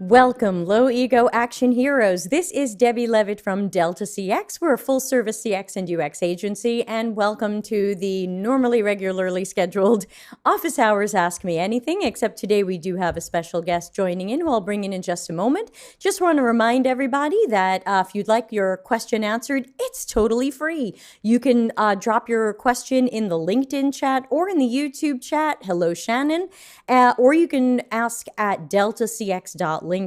Welcome, low ego action heroes. This is Debbie Levitt from Delta CX. We're a full service CX and UX agency, and welcome to the normally regularly scheduled office hours Ask Me Anything, except today we do have a special guest joining in who I'll bring in just a moment. Just want to remind everybody that if you'd like your question answered, it's totally free. You can drop your question in the LinkedIn chat or in the YouTube chat. Hello, Shannon. Or you can ask at deltacx.link/ask,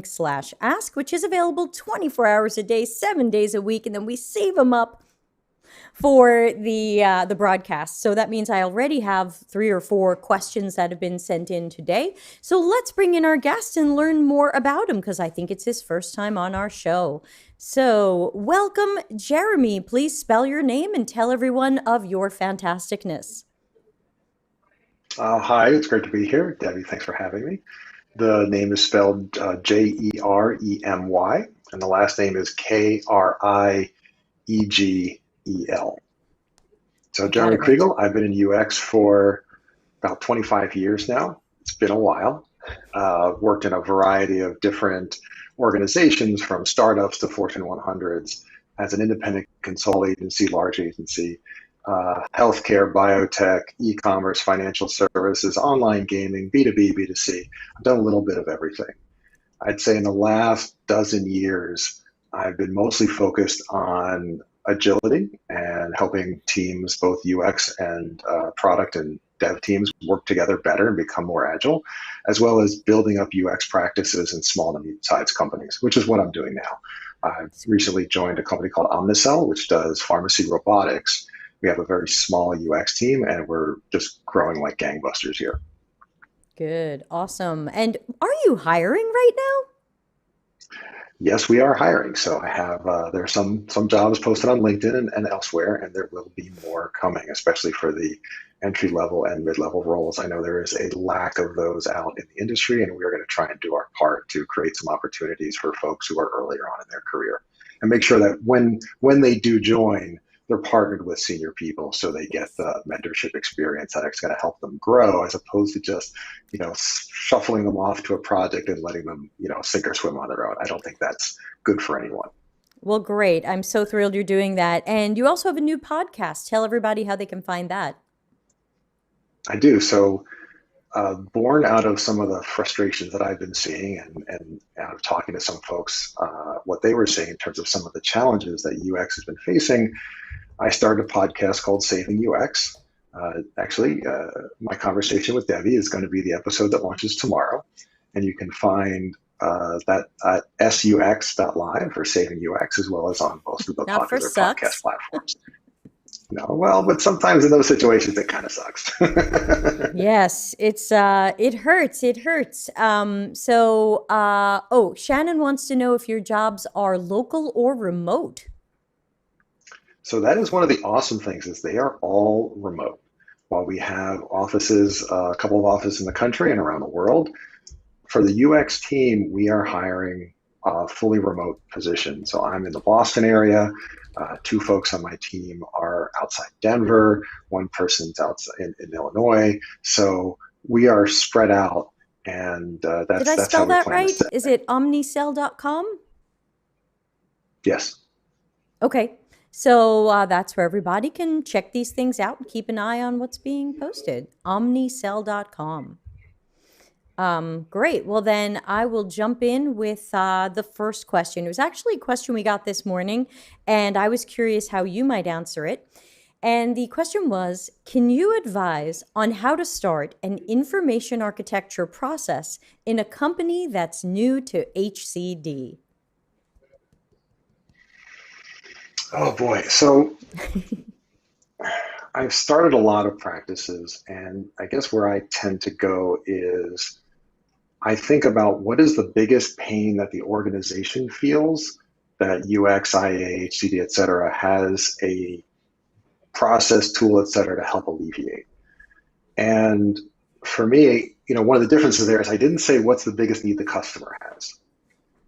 which is available 24 hours a day, 7 days a week, and then we save them up for the broadcast. So that means I already have 3 or 4 questions that have been sent in today. So let's bring in our guest and learn more about him, because I think it's his first time on our show. So welcome, Jeremy. Please spell your name and tell everyone of your fantasticness. Hi, it's great to be here. Debbie, thanks for having me. The name is spelled Jeremy, and the last name is Kriegel. So Jeremy Kriegel, I've been in UX for about 25 years now. It's been a while. Worked in a variety of different organizations, from startups to Fortune 100s, as an independent consult agency, large agency, healthcare, biotech, e-commerce, financial services, online gaming, B2B, B2C. I've done a little bit of everything. I'd say in the last dozen years, I've been mostly focused on agility and helping teams, both UX and product and dev teams, work together better and become more agile, as well as building up UX practices in small to medium-sized companies, which is what I'm doing now. I've recently joined a company called Omnicell, which does pharmacy robotics. We have a very small UX team, and we're just growing like gangbusters here. Good. Awesome. And are you hiring right now? Yes, we are hiring. So I have, there are some jobs posted on LinkedIn and elsewhere, and there will be more coming, especially for the entry-level and mid-level roles. I know there is a lack of those out in the industry, and we're going to try and do our part to create some opportunities for folks who are earlier on in their career, and make sure that when they do join, they're partnered with senior people so they get the mentorship experience that's going to help them grow, as opposed to just, shuffling them off to a project and letting them, sink or swim on their own. I don't think that's good for anyone. Well, great. I'm so thrilled you're doing that. And you also have a new podcast. Tell everybody how they can find that. I do. So born out of some of the frustrations that I've been seeing and out of talking to some folks, what they were seeing in terms of some of the challenges that UX has been facing, I started a podcast called Saving UX. My conversation with Debbie is going to be the episode that launches tomorrow. And you can find that at sux.live for Saving UX, as well as on most of the popular podcast platforms. No, well, but sometimes in those situations, it kind of sucks. Yes, it hurts. It hurts. Shannon wants to know if your jobs are local or remote. So that is one of the awesome things, is they are all remote. While we have offices, a couple of offices in the country and around the world, for the UX team, we are hiring a fully remote position. So I'm in the Boston area. 2 folks on my team are outside Denver. 1 person's outside in Illinois. So we are spread out, and that's Did I spell that right? Is it omnicell.com? Yes. Okay. So that's where everybody can check these things out and keep an eye on what's being posted. Omnicell.com. Great. Well, then I will jump in with the first question. It was actually a question we got this morning, and I was curious how you might answer it. And the question was, can you advise on how to start an information architecture process in a company that's new to HCD? Oh boy. So I've started a lot of practices, and I guess where I tend to go is I think about what is the biggest pain that the organization feels that UX, IA, HCD, et cetera, has a process, tool, et cetera, to help alleviate. And for me, one of the differences there is I didn't say what's the biggest need the customer has,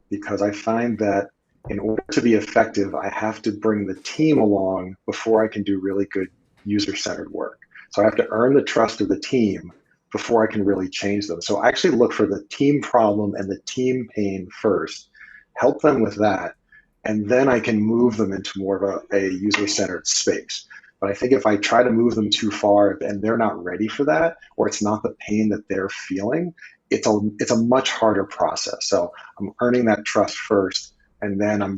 because I find that in order to be effective, I have to bring the team along before I can do really good user-centered work. So I have to earn the trust of the team before I can really change them. So I actually look for the team problem and the team pain first, help them with that, and then I can move them into more of a user-centered space. But I think if I try to move them too far and they're not ready for that, or it's not the pain that they're feeling, it's a much harder process. So I'm earning that trust first, and then I'm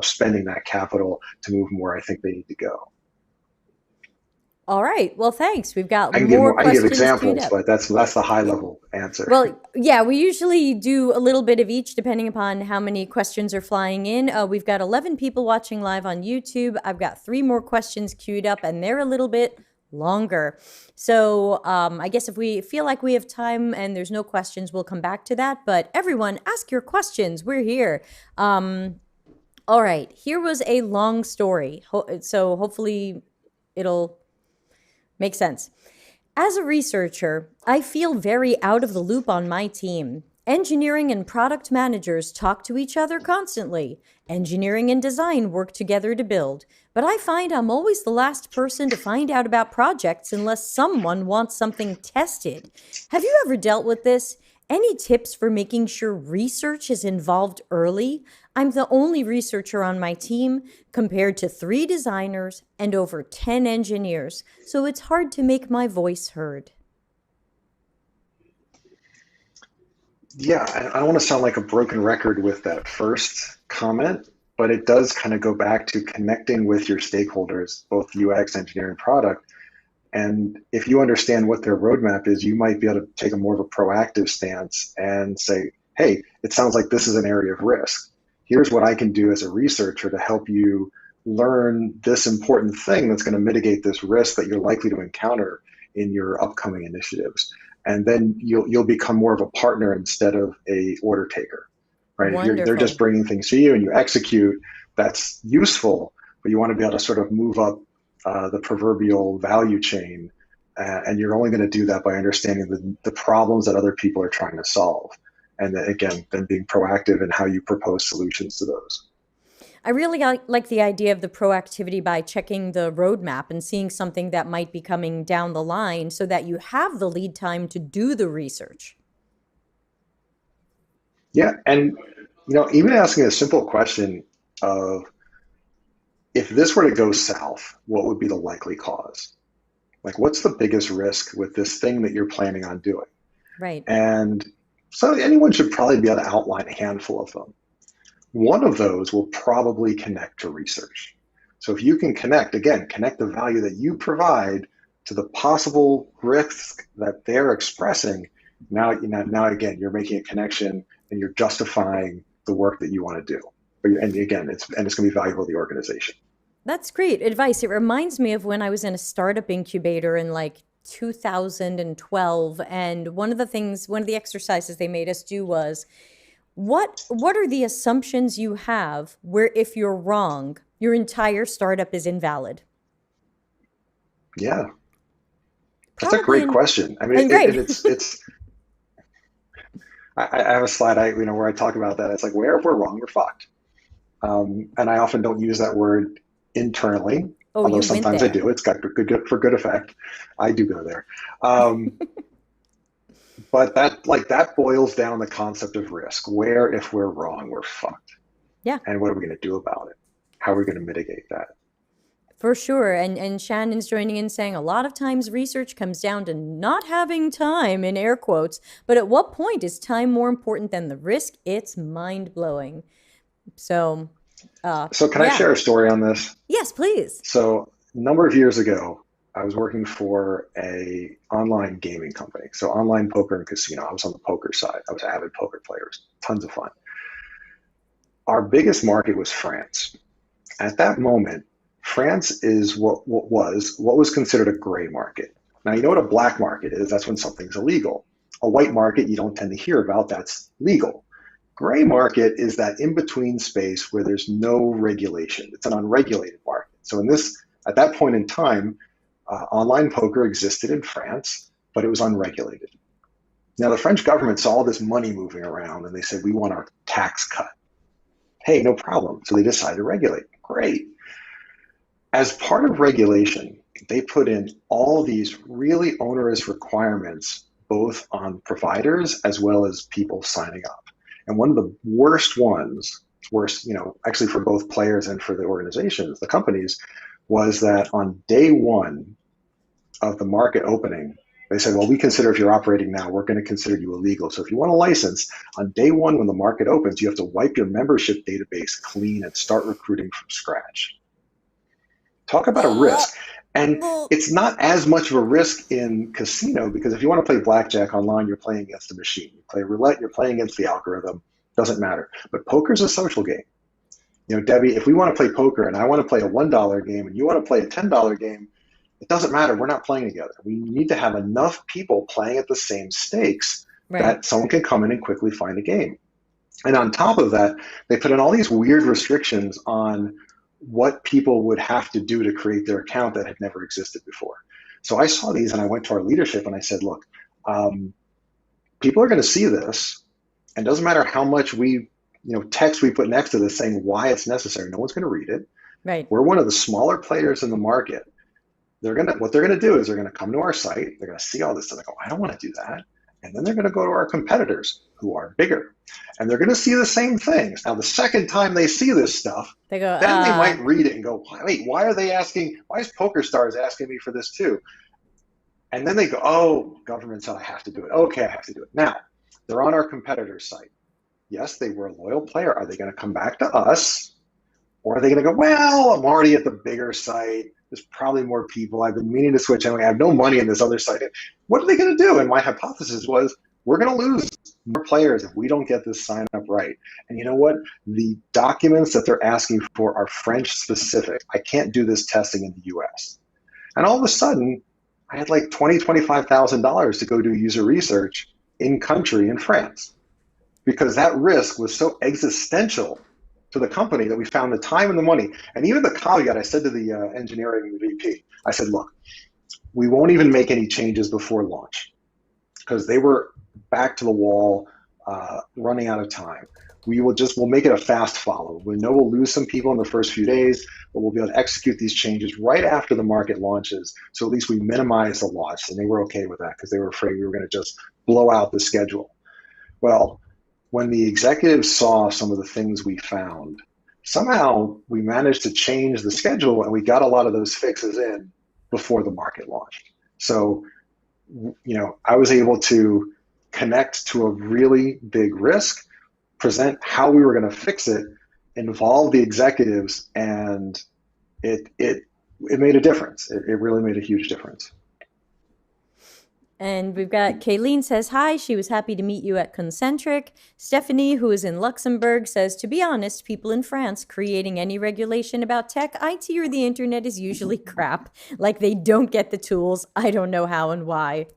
spending that capital to move them where I think they need to go. All right. Well, thanks. We've got I can give more more, I can give questions queued examples, up. but that's the high level answer. Well, yeah, we usually do a little bit of each depending upon how many questions are flying in. We've got 11 people watching live on YouTube. I've got 3 more questions queued up, and they're a little bit longer. So I guess if we feel like we have time and there's no questions, we'll come back to that. But everyone, ask your questions. We're here. All right. Here was a long story. So hopefully it'll make sense. As a researcher, I feel very out of the loop on my team. Engineering and product managers talk to each other constantly. Engineering and design work together to build. But I find I'm always the last person to find out about projects unless someone wants something tested. Have you ever dealt with this? Any tips for making sure research is involved early? I'm the only researcher on my team compared to 3 designers and over 10 engineers, so it's hard to make my voice heard. Yeah, I don't want to sound like a broken record with that first comment, but it does kind of go back to connecting with your stakeholders, both UX, engineering, product. And if you understand what their roadmap is, you might be able to take a more of a proactive stance and say, hey, it sounds like this is an area of risk. Here's what I can do as a researcher to help you learn this important thing that's going to mitigate this risk that you're likely to encounter in your upcoming initiatives. And then you'll become more of a partner instead of a order taker, right? Wonderful. If they're just bringing things to you and you execute, that's useful, but you want to be able to sort of move up the proverbial value chain, and you're only going to do that by understanding the problems that other people are trying to solve. And then, again, then being proactive in how you propose solutions to those. I really like the idea of the proactivity by checking the roadmap and seeing something that might be coming down the line so that you have the lead time to do the research. Yeah, and even asking a simple question of, if this were to go south, what would be the likely cause? Like, what's the biggest risk with this thing that you're planning on doing? Right. And so anyone should probably be able to outline a handful of them. One of those will probably connect to research. So if you can connect the value that you provide to the possible risk that they're expressing, now again, you're making a connection and you're justifying the work that you want to do. And again, it's going to be valuable to the organization. That's great advice. It reminds me of when I was in a startup incubator in like 2012. And one of the exercises they made us do was, what are the assumptions you have where if you're wrong, your entire startup is invalid? Yeah. That's a great question. I mean, I have a slide where I talk about that. It's like, where if we're wrong, we're fucked. And I often don't use that word internally, although sometimes I do. It's got good effect. I do go there. But that boils down the concept of risk, where if we're wrong, we're fucked. Yeah. And what are we going to do about it? How are we going to mitigate that? For sure. And Shannon's joining in saying a lot of times research comes down to not having time, in air quotes. But at what point is time more important than the risk? It's mind-blowing. So can I share a story on this? Yes, please. So a number of years ago, I was working for a online gaming company. So online poker and casino. I was on the poker side. I was an avid poker player. Tons of fun. Our biggest market was France. At that moment, France is what was considered a gray market. Now, you know what a black market is? That's when something's illegal. A white market you don't tend to hear about, that's legal. Gray market is that in-between space where there's no regulation. It's an unregulated market. So at that point in time, online poker existed in France, but it was unregulated. Now, the French government saw all this money moving around and they said, we want our tax cut. Hey, no problem. So they decided to regulate. Great. As part of regulation, they put in all these really onerous requirements both on providers as well as people signing up. And one of the worst ones, worst, actually for both players and for the organizations, the companies, was that on day one of the market opening, they said, well, we consider if you're operating now, we're going to consider you illegal. So if you want a license, on day one when the market opens, you have to wipe your membership database clean and start recruiting from scratch. Talk about a risk. And it's not as much of a risk in casino, because if you want to play blackjack online, you're playing against the machine. You play roulette, you're playing against the algorithm. Doesn't matter. But poker's a social game. Debbie, if we want to play poker and I want to play a $1 game and you want to play a $10 game, it doesn't matter. We're not playing together. We need to have enough people playing at the same stakes that someone can come in and quickly find a game. And on top of that, they put in all these weird restrictions on what people would have to do to create their account that had never existed before. So I saw these and I went to our leadership and I said, look, people are going to see this, and it doesn't matter how much text we put next to this saying why it's necessary. No one's going to read it. Right. We're one of the smaller players in the market. What they're going to do is they're going to come to our site. They're going to see all this stuff. They go, I don't want to do that. And then they're going to go to our competitors who are bigger, and they're going to see the same things. Now, the second time they see this stuff, they might read it and go, wait, why are they asking? Why is PokerStars asking me for this too? And then they go, oh, government said I have to do it. Okay, I have to do it. Now, they're on our competitor's site. Yes, they were a loyal player. Are they going to come back to us? Or are they going to go, well, I'm already at the bigger site. There's probably more people. I've been meaning to switch anyway. I have no money in this other site. What are they going to do? And my hypothesis was, we're going to lose more players if we don't get this sign up right. And you know what? The documents that they're asking for are French specific. I can't do this testing in the US. And all of a sudden, I had like $20,000, $25,000 to go do user research in country in France, because that risk was so existential to the company that we found the time and the money. And even the caveat, I said to the engineering VP, I said, look, we won't even make any changes before launch, because they were back to the wall, running out of time. We'll make it a fast follow. We know we'll lose some people in the first few days, but we'll be able to execute these changes right after the market launches. So at least we minimize the loss. And they were okay with that, because they were afraid we were going to just blow out the schedule. Well, when the executives saw some of the things we found, somehow we managed to change the schedule, and we got a lot of those fixes in before the market launched. So, I was able to connect to a really big risk, present how we were going to fix it, involve the executives, and it made a difference. It really made a huge difference. And we've got Kayleen says, hi, she was happy to meet you at Concentric. Stephanie, who is in Luxembourg, says, to be honest, people in France creating any regulation about tech, IT, or the internet is usually crap. Like they don't get the tools. I don't know how and why.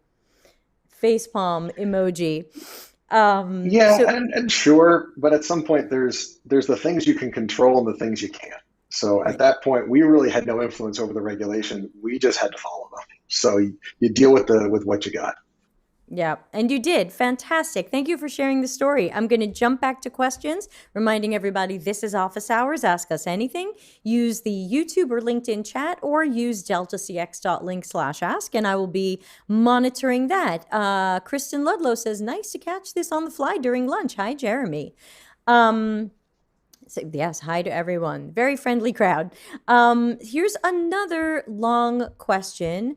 Facepalm emoji. And sure, but at some point there's the things you can control and the things you can't. So at that point, we really had no influence over the regulation. We just had to follow them. So you deal with what you got. Yeah, and you did. Fantastic. Thank you for sharing the story. I'm going to jump back to questions, reminding everybody this is Office Hours. Ask us anything. Use the YouTube or LinkedIn chat, or use deltacx.link/ask, and I will be monitoring that. Kristen Ludlow says, nice to catch this on the fly during lunch. Hi, Jeremy. So yes, hi to everyone. Very friendly crowd. Here's another long question.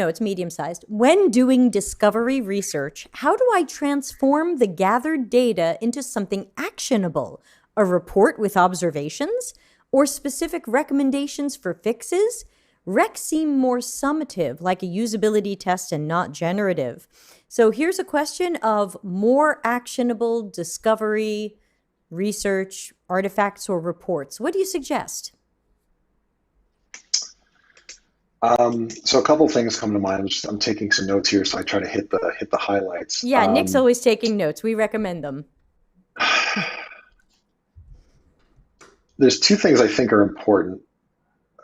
It's medium-sized. When doing discovery research, how do I transform the gathered data into something actionable? A report with observations or specific recommendations for fixes? Reqs seem more summative, like a usability test, and not generative. So here's a question of more actionable discovery, research, artifacts, or reports. What do you suggest? So a couple things come to mind. I'm taking some notes here, so I try to hit the highlights. Yeah, Nick's always taking notes. We recommend them. There's two things I think are important,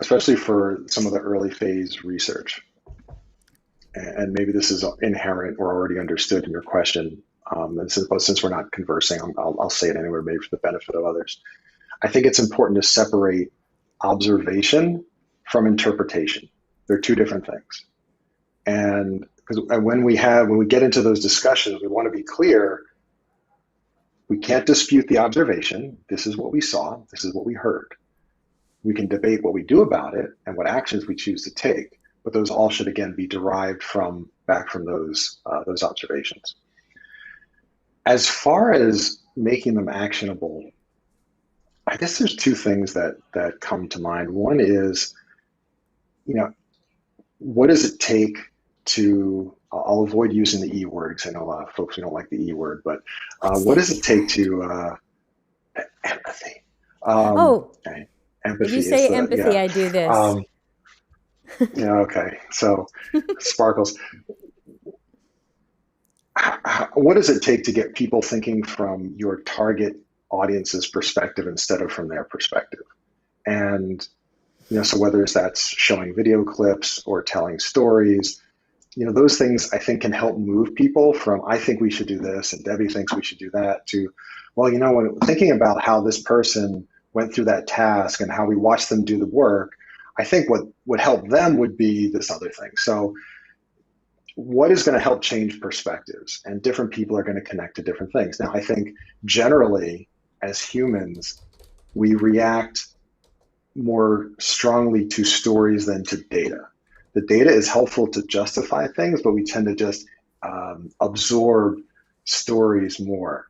especially for some of the early phase research. And maybe this is inherent or already understood in your question. But since we're not conversing, I'll say it anyway, maybe for the benefit of others. I think it's important to separate observation from interpretation. They're two different things. And Because when we get into those discussions, we want to be clear. We can't dispute the observation. This is what we saw. This is what we heard. We can debate what we do about it and what actions we choose to take, but those all should again be derived back from those observations. As far as making them actionable, I guess there's two things that come to mind. One is, what does it take to, I'll avoid using the E word because I know a lot of folks who don't like the E word, but what does it take to empathy? Okay. Empathy. If you say empathy, I do this. Okay. So sparkles. What does it take to get people thinking from your target audience's perspective instead of from their perspective? And, so whether that's showing video clips or telling stories, those things I think can help move people from, I think we should do this and Debbie thinks we should do that, to, well, when thinking about how this person went through that task and how we watched them do the work, I think what would help them would be this other thing. So what is going to help change perspectives? And different people are going to connect to different things. Now, I think generally as humans, we react more strongly to stories than to data. The data is helpful to justify things, but we tend to just absorb stories more.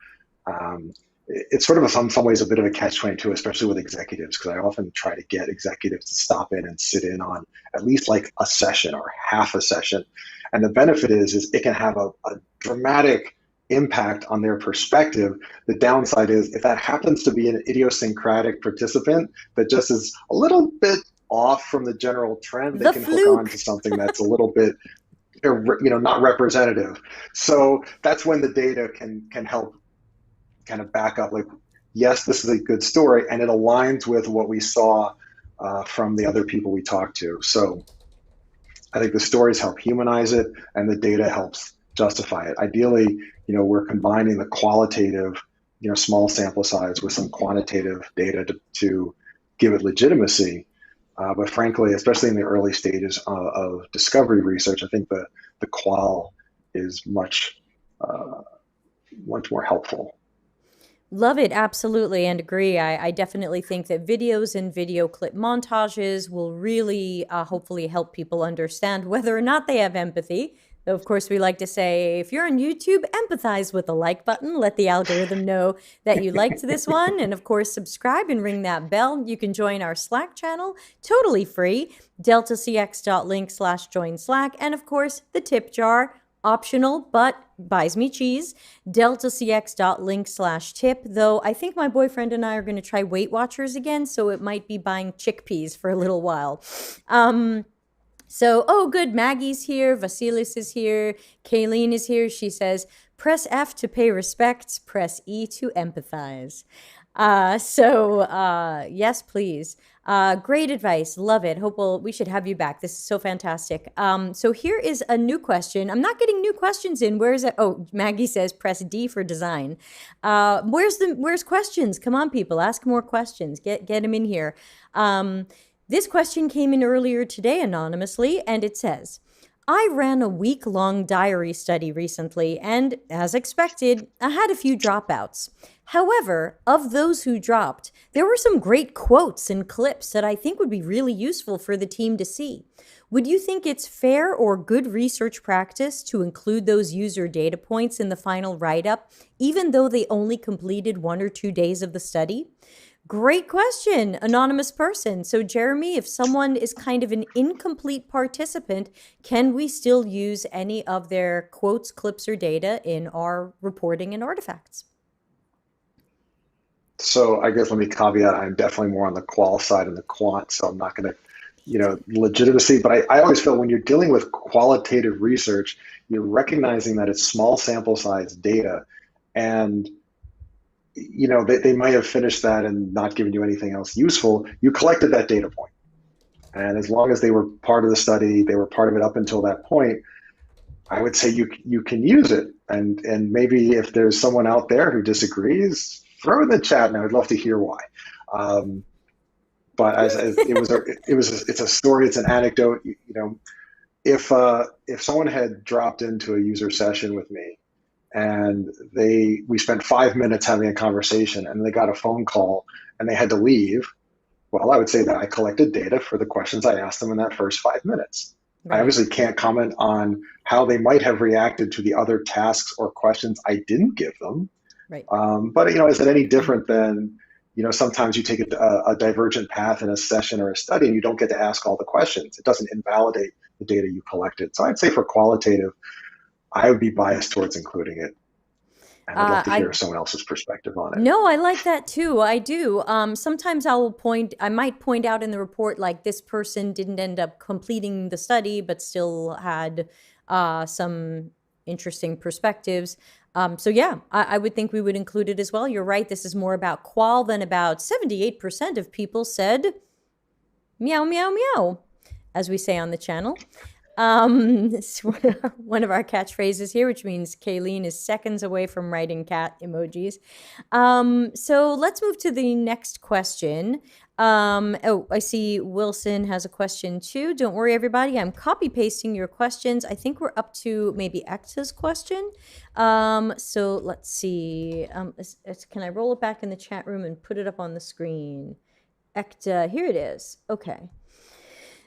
It's sort of in some ways a bit of a catch-22, especially with executives, because I often try to get executives to stop in and sit in on at least like a session or half a session. And the benefit is it can have a dramatic impact on their perspective. The downside is if that happens to be an idiosyncratic participant that just is a little bit off from the general trend, they can hook on to something that's a little bit not representative. So that's when the data can help kind of back up, like, yes, this is a good story, and it aligns with what we saw from the other people we talked to. So I think the stories help humanize it, and the data helps justify it. Ideally, we're combining the qualitative, small sample size with some quantitative data to give it legitimacy. But frankly, especially in the early stages of discovery research, I think the qual is much more helpful. Love it, absolutely, and agree. I definitely think that videos and video clip montages will really hopefully help people understand whether or not they have empathy. Though, of course, we like to say, if you're on YouTube, empathize with the like button. Let the algorithm know that you liked this one. And, of course, subscribe and ring that bell. You can join our Slack channel, totally free, deltacx.link/join Slack. And, of course, the tip jar, optional, but buys me cheese, deltacx.link/tip, though I think my boyfriend and I are going to try Weight Watchers again, so it might be buying chickpeas for a little while. So, good, Maggie's here, Vasilis is here, Kayleen is here. She says, press F to pay respects, press E to empathize. Yes, please. Great advice. Love it. We should have you back. This is so fantastic. So here is a new question. I'm not getting new questions in. Where is it? Oh, Maggie says press D for design. Where's questions? Come on, people. Ask more questions. Get them in here. This question came in earlier today anonymously, and it says, I ran a week-long diary study recently, and as expected, I had a few dropouts. However, of those who dropped, there were some great quotes and clips that I think would be really useful for the team to see. Would you think it's fair or good research practice to include those user data points in the final write-up, even though they only completed 1 or 2 days of the study? Great question, anonymous person. So, Jeremy, if someone is kind of an incomplete participant, can we still use any of their quotes, clips, or data in our reporting and artifacts? So I guess let me caveat, I'm definitely more on the qual side and the quant, so I'm not going to, legitimacy. But I always feel when you're dealing with qualitative research, you're recognizing that it's small sample size data, and they might have finished that and not given you anything else useful. You collected that data point. And as long as they were part of the study, they were part of it up until that point, I would say you can use it. And maybe if there's someone out there who disagrees, throw it in the chat, and I would love to hear why. But as it's a story, it's an anecdote. if someone had dropped into a user session with me and we spent 5 minutes having a conversation and they got a phone call and they had to leave, well, I would say that I collected data for the questions I asked them in that first 5 minutes. I Right. obviously can't comment on how they might have reacted to the other tasks or questions I didn't give them. Right. But is it any different than sometimes you take a divergent path in a session or a study and you don't get to ask all the questions. It doesn't invalidate the data you collected. So I'd say for qualitative, I would be biased towards including it, and I'd love to I hear someone else's perspective on it. No, I like that too. I do. Sometimes I might point out in the report, like this person didn't end up completing the study, but still had some interesting perspectives. So yeah, I would think we would include it as well. You're right. This is more about qual than about 78% of people said meow, meow, meow, as we say on the channel. It's one of our catchphrases here, which means Kayleen is seconds away from writing cat emojis. So let's move to the next question. Oh, I see Wilson has a question too. Don't worry, everybody. I'm copy pasting your questions. I think we're up to maybe X's question. So let's see. Can I roll it back in the chat room and put it up on the screen? Ecta, here it is. Okay.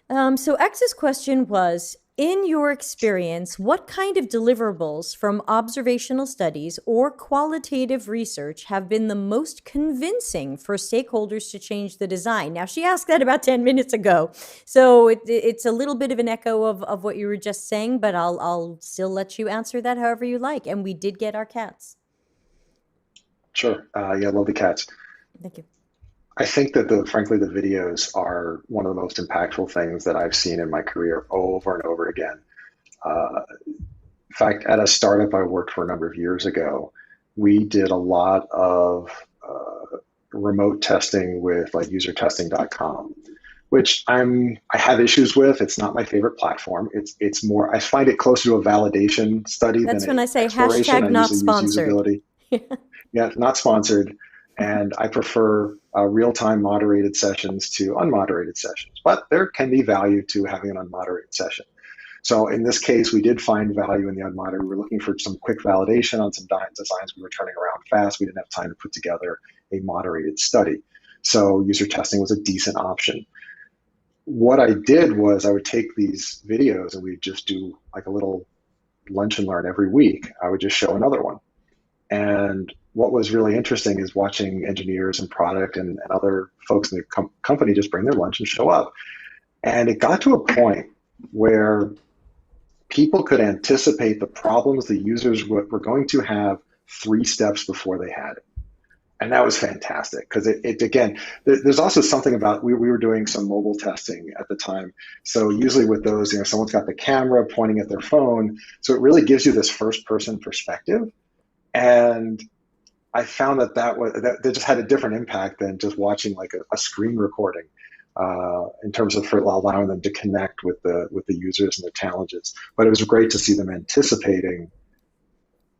So X's question was, in your experience, what kind of deliverables from observational studies or qualitative research have been the most convincing for stakeholders to change the design? Now, she asked that about 10 minutes ago. So it's a little bit of an echo of what you were just saying, but I'll still let you answer that however you like. And we did get our cats. Sure. Yeah, love the cats. Thank you. I think that frankly, the videos are one of the most impactful things that I've seen in my career over and over again. In fact, at a startup I worked for a number of years ago, we did a lot of remote testing with like usertesting.com, which I have issues with. It's not my favorite platform. It's more, I find it closer to a validation study That's than when an I say exploration. hashtag I not usually use sponsored. usability. Yeah, not sponsored. And I prefer real-time moderated sessions to unmoderated sessions. But there can be value to having an unmoderated session. So in this case, we did find value in the unmoderated. We were looking for some quick validation on some designs we were turning around fast. We didn't have time to put together a moderated study. So user testing was a decent option. What I did was I would take these videos and we'd just do like a little lunch and learn every week. I would just show another one. And what was really interesting is watching engineers and product and other folks in the company just bring their lunch and show up. And it got to a point where people could anticipate the problems the users were going to have 3 steps before they had it. And that was fantastic because it again, there's also something about, we were doing some mobile testing at the time. So usually with those, someone's got the camera pointing at their phone. So it really gives you this first person perspective. And I found that just had a different impact than just watching like a screen recording in terms of for allowing them to connect with the users and the challenges. But it was great to see them anticipating,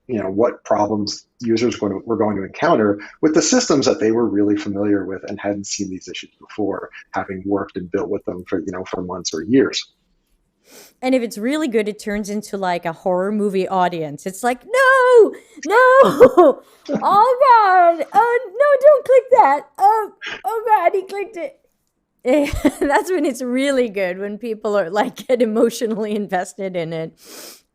what problems users were going to encounter with the systems that they were really familiar with and hadn't seen these issues before, having worked and built with them for months or years. And if it's really good, it turns into like a horror movie audience. It's like, no, oh God, no, don't click that. Oh God, he clicked it. That's when it's really good, when people are like get emotionally invested in it.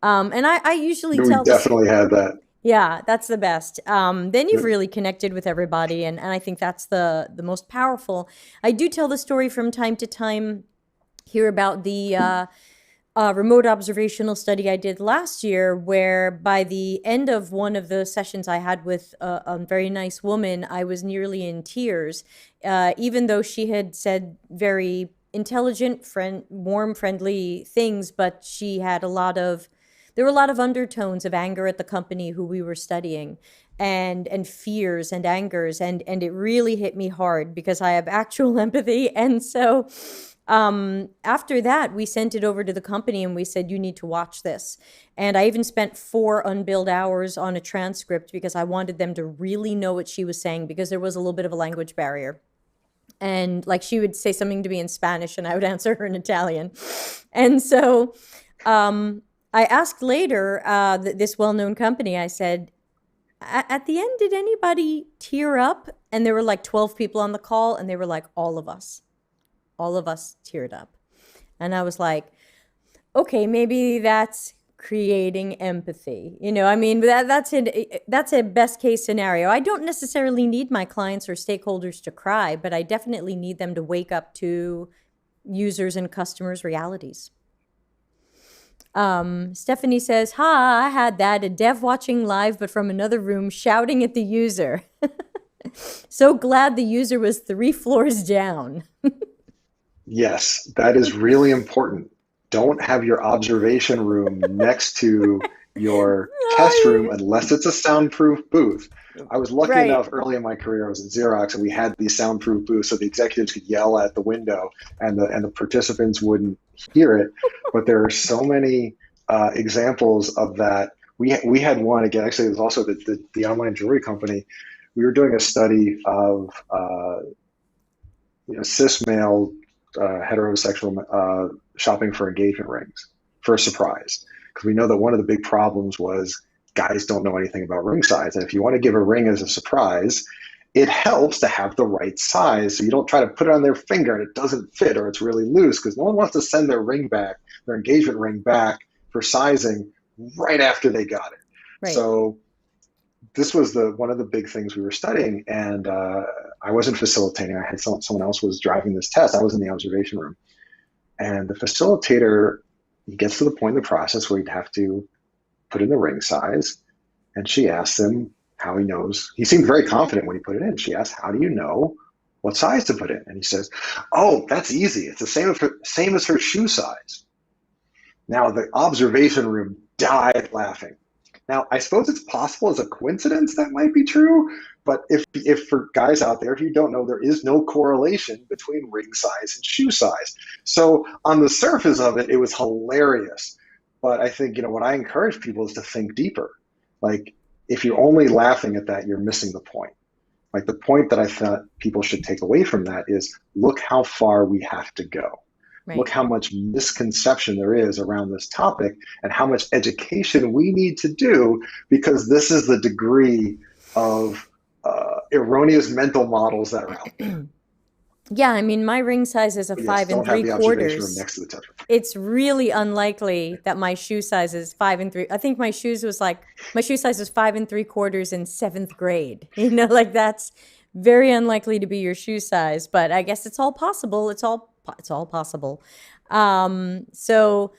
And I usually tell. We definitely had that. Yeah, that's the best. Then you've really connected with everybody, and I think that's the most powerful. I do tell the story from time to time here about the remote observational study I did last year, where by the end of one of the sessions I had with a very nice woman, I was nearly in tears, even though she had said very intelligent, warm, friendly things, but there were a lot of undertones of anger at the company who we were studying, and fears and angers, and it really hit me hard because I have actual empathy. And so after that, we sent it over to the company and we said, you need to watch this. And I even spent 4 unbilled hours on a transcript because I wanted them to really know what she was saying, because there was a little bit of a language barrier. And like she would say something to me in Spanish and I would answer her in Italian. And so I asked later, this well-known company, I said, at the end, did anybody tear up? And there were like 12 people on the call, and they were like, all of us teared up. And I was like, okay, maybe that's creating empathy. I mean, that's a best case scenario. I don't necessarily need my clients or stakeholders to cry, but I definitely need them to wake up to users and customers' realities. Stephanie says, ha, I had that, a dev watching live, but from another room shouting at the user. So glad the user was 3 floors down. Yes, that is really important. Don't have your observation room next to your test room unless it's a soundproof booth. I was lucky enough early in my career, I was at Xerox, and we had these soundproof booths so the executives could yell at the window and the participants wouldn't hear it. But there are so many examples of that. We had one, again, actually, it was also the online jewelry company. We were doing a study of cis male heterosexual shopping for engagement rings for a surprise, because we know that one of the big problems was guys don't know anything about ring size, and if you want to give a ring as a surprise, it helps to have the right size so you don't try to put it on their finger and it doesn't fit or it's really loose, because no one wants to send their ring back, their engagement ring back for sizing right after they got it. So this was one of the big things we were studying, and I wasn't facilitating. I had someone else was driving this test. I was in the observation room, and the facilitator, he gets to the point in the process where he'd have to put in the ring size, and she asks him how he knows. He seemed very confident when he put it in. She asked, "How do you know what size to put in?" And he says, "Oh, that's easy. It's the same as her shoe size." Now the observation room died laughing. Now, I suppose it's possible as a coincidence that might be true, but if for guys out there, if you don't know, there is no correlation between ring size and shoe size. So on the surface of it, it was hilarious. But I think, what I encourage people is to think deeper. Like, if you're only laughing at that, you're missing the point. Like, the point that I thought people should take away from that is, look how far we have to go. Look how much misconception there is around this topic and how much education we need to do, because this is the degree of erroneous mental models that are out there. Yeah, I mean, my ring size is a 5 3/4. Next to the test room. It's really unlikely that my shoe size is 5 3. I think my shoe size was 5 3/4 in 7th grade. Like, that's very unlikely to be your shoe size, but I guess it's all possible. It's all possible. So,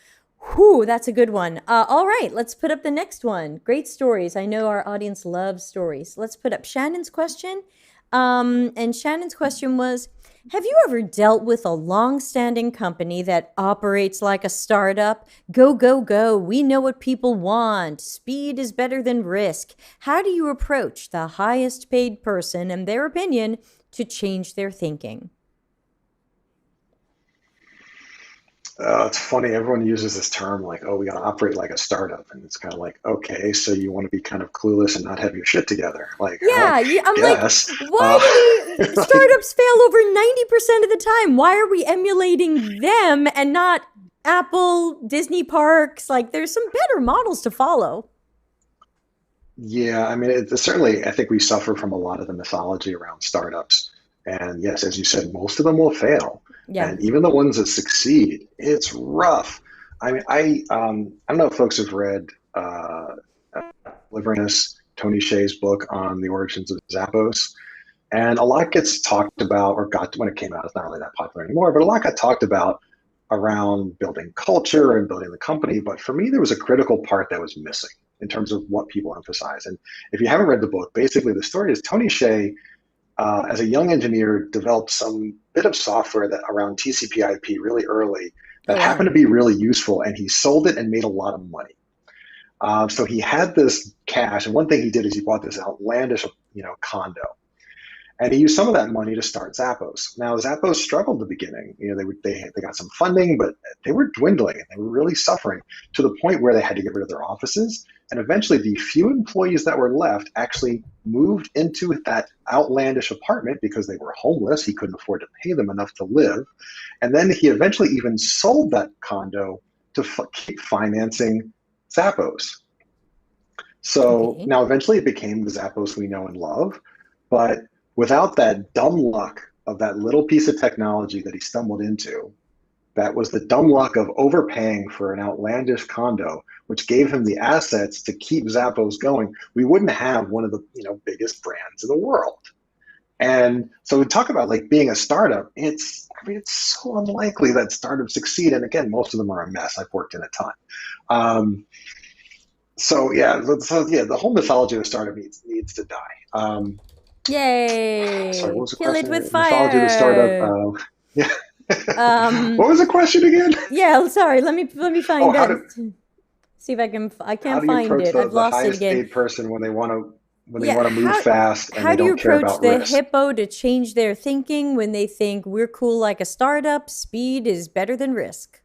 that's a good one. All right, let's put up the next one. Great stories. I know our audience loves stories. Let's put up Shannon's question. And Shannon's question was, have you ever dealt with a long-standing company that operates like a startup? Go, go, go. We know what people want. Speed is better than risk. How do you approach the highest paid person and their opinion to change their thinking? It's funny, everyone uses this term like, oh, we got to operate like a startup. And it's kind of like, okay, so you want to be kind of clueless and not have your shit together. Like, yeah, I'm guess. like, why do startups fail over 90% of the time? Why are we emulating them and not Apple, Disney parks? Like, there's some better models to follow. Yeah, I mean, certainly, I think we suffer from a lot of the mythology around startups. And yes, as you said, most of them will fail. Yeah. And even the ones that succeed, it's rough. I mean, I don't know if folks have read Deliverness, Tony Hsieh's book on the origins of Zappos. And a lot gets talked about, or when it came out, it's not really that popular anymore, but a lot got talked about around building culture and building the company. But for me, there was a critical part that was missing in terms of what people emphasize. And if you haven't read the book, basically the story is Tony Hsieh, as a young engineer, developed some bit of software that around TCP/IP really early that happened to be really useful, and he sold it and made a lot of money. So he had this cash, and one thing he did is he bought this outlandish, condo, and he used some of that money to start Zappos. Now Zappos struggled at the beginning. They got some funding, but they were dwindling and they were really suffering to the point where they had to get rid of their offices. And eventually, the few employees that were left actually moved into that outlandish apartment because they were homeless. He couldn't afford to pay them enough to live. And then he eventually even sold that condo to keep financing Zappos. So Okay. now eventually it became the Zappos we know and love, but without that dumb luck of that little piece of technology that he stumbled into, that was the dumb luck of overpaying for an outlandish condo, which gave him the assets to keep Zappos going, we wouldn't have one of the biggest brands in the world. And so we talk about like being a startup. It's so unlikely that startups succeed. And again, most of them are a mess. I've worked in a ton. Um, so the whole mythology of a startup needs to die. Sorry, what Yay! was the Kill it with question? Mythology of the startup. fire. Yeah. Um, What was the question again? yeah, sorry. Let me Oh, find how that. do See if I can. I how can't do you find approach it. I've the lost it highest again. paid person when they Yeah, want to move fast and how they do you don't care approach about the risk? hippo to change their thinking when they think we're cool like a startup? Speed is better than risk.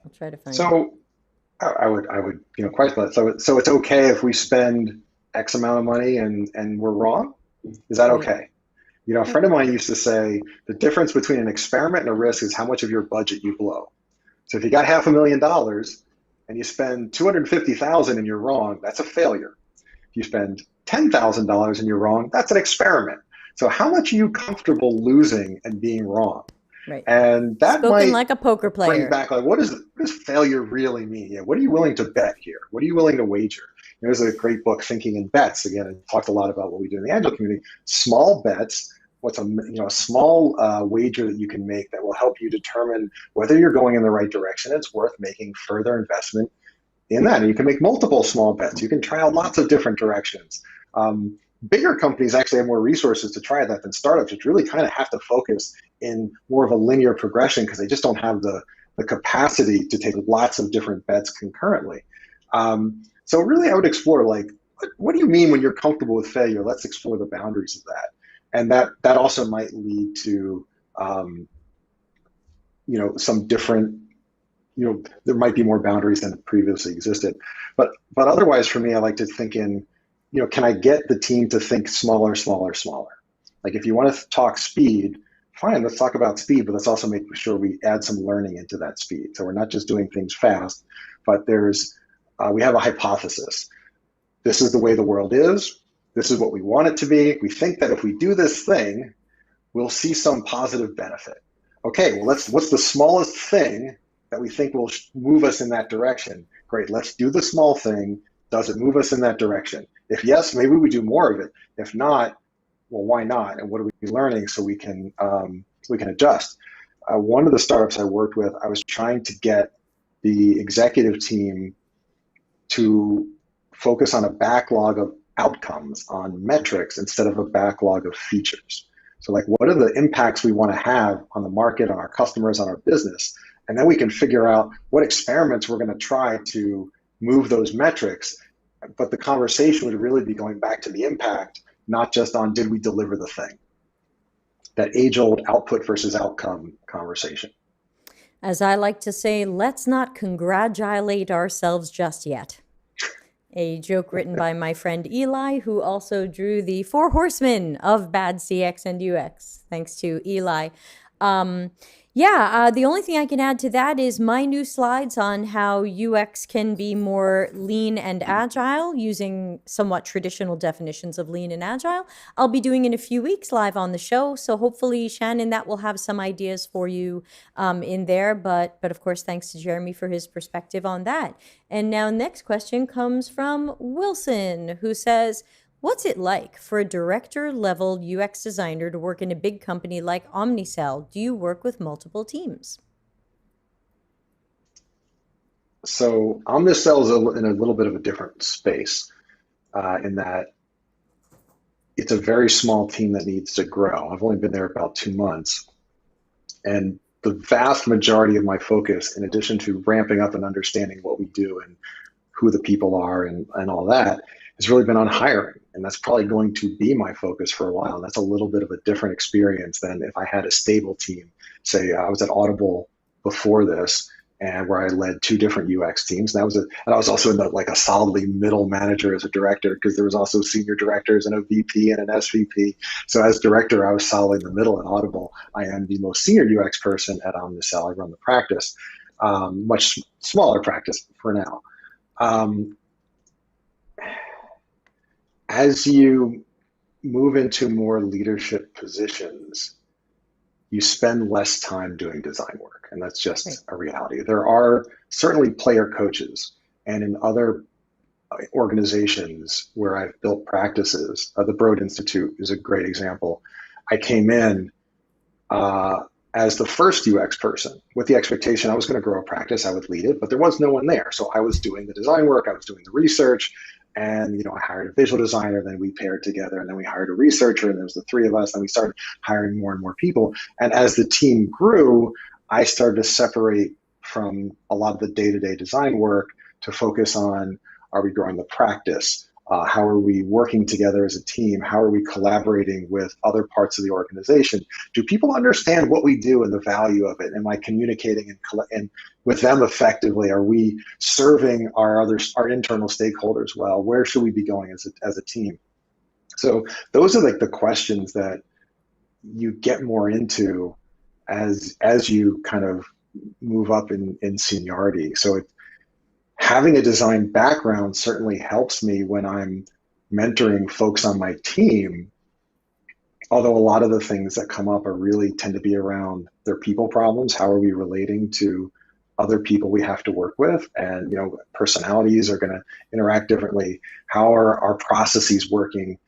I'll try to find it. So I would question that. So it's okay if we spend X amount of money and we're wrong? Is that Right. okay? A friend of mine used to say the difference between an experiment and a risk is how much of your budget you blow. So if you got $500,000 and you spend 250,000 and you're wrong, that's a failure. If you spend $10,000 and you're wrong, that's an experiment. So how much are you comfortable losing and being wrong? Right. And that Spoken might like a poker bring player. back like what does failure really mean? Yeah, what are you willing to bet here? What are you willing to wager? There's a great book, Thinking in Bets. Again, it talked a lot about what we do in the agile community. Small bets. What's a small wager that you can make that will help you determine whether you're going in the right direction. It's worth making further investment in that. And you can make multiple small bets. You can try out lots of different directions. Bigger companies actually have more resources to try that than startups, which really kind of have to focus in more of a linear progression because they just don't have the capacity to take lots of different bets concurrently. So really, I would explore like, what do you mean when you're comfortable with failure? Let's explore the boundaries of that, and that also might lead to some different. There might be more boundaries than previously existed, but otherwise, for me, I like to think in, can I get the team to think smaller, smaller, smaller? Like if you want to talk speed, fine, let's talk about speed, but let's also make sure we add some learning into that speed. So we're not just doing things fast, but we have a hypothesis. This is the way the world is. This is what we want it to be. We think that if we do this thing, we'll see some positive benefit. Okay, well, what's the smallest thing that we think will move us in that direction? Great, let's do the small thing. Does it move us in that direction? If yes, maybe we do more of it. If not, well, why not? And what are we learning so we can adjust? One of the startups I worked with, I was trying to get the executive team to focus on a backlog of outcomes, on metrics, instead of a backlog of features. So like, what are the impacts we want to have on the market, on our customers, on our business? And then we can figure out what experiments we're going to try to move those metrics. But the conversation would really be going back to the impact, not just on did we deliver the thing. That age-old output versus outcome conversation. As I like to say, let's not congratulate ourselves just yet. A joke written by my friend Eli, who also drew the Four Horsemen of bad CX and UX. Thanks to Eli. The only thing I can add to that is my new slides on how UX can be more lean and agile using somewhat traditional definitions of lean and agile. I'll be doing in a few weeks live on the show. So hopefully, Shannon, that will have some ideas for you in there. But of course, thanks to Jeremy for his perspective on that. And now next question comes from Wilson, who says, what's it like for a director-level UX designer to work in a big company like Omnicell? Do you work with multiple teams? So Omnicell is in a little bit of a different space in that it's a very small team that needs to grow. I've only been there about 2 months. And the vast majority of my focus, in addition to ramping up and understanding what we do and who the people are and all that, has really been on hiring. And that's probably going to be my focus for a while. That's a little bit of a different experience than if I had a stable team. Say I was at Audible before this, and where I led two different UX teams. And I was also in like a solidly middle manager as a director, because there was also senior directors and a VP and an SVP. So as director, I was solidly in the middle at Audible. I am the most senior UX person at Omnicell. I run the practice, much smaller practice for now. As you move into more leadership positions, you spend less time doing design work, and that's just a reality. There are certainly player coaches, and in other organizations where I've built practices, the Broad Institute is a great example. I came in as the first UX person with the expectation I was going to grow a practice, I would lead it, but there was no one there. So I was doing the design work, I was doing the research, and I hired a visual designer, then we paired together, and then we hired a researcher, and there was the three of us, and we started hiring more and more people. And as the team grew, I started to separate from a lot of the day-to-day design work to focus on, are we growing the practice? How are we working together as a team? How are we collaborating with other parts of the organization? Do people understand what we do and the value of it? Am I communicating and with them effectively? Are we serving our internal stakeholders well? Where should we be going as a team? So those are like the questions that you get more into as you kind of move up in seniority. So having a design background certainly helps me when I'm mentoring folks on my team, although a lot of the things that come up tend to be around their people problems. How are we relating to other people we have to work with? And personalities are going to interact differently. How are our processes working?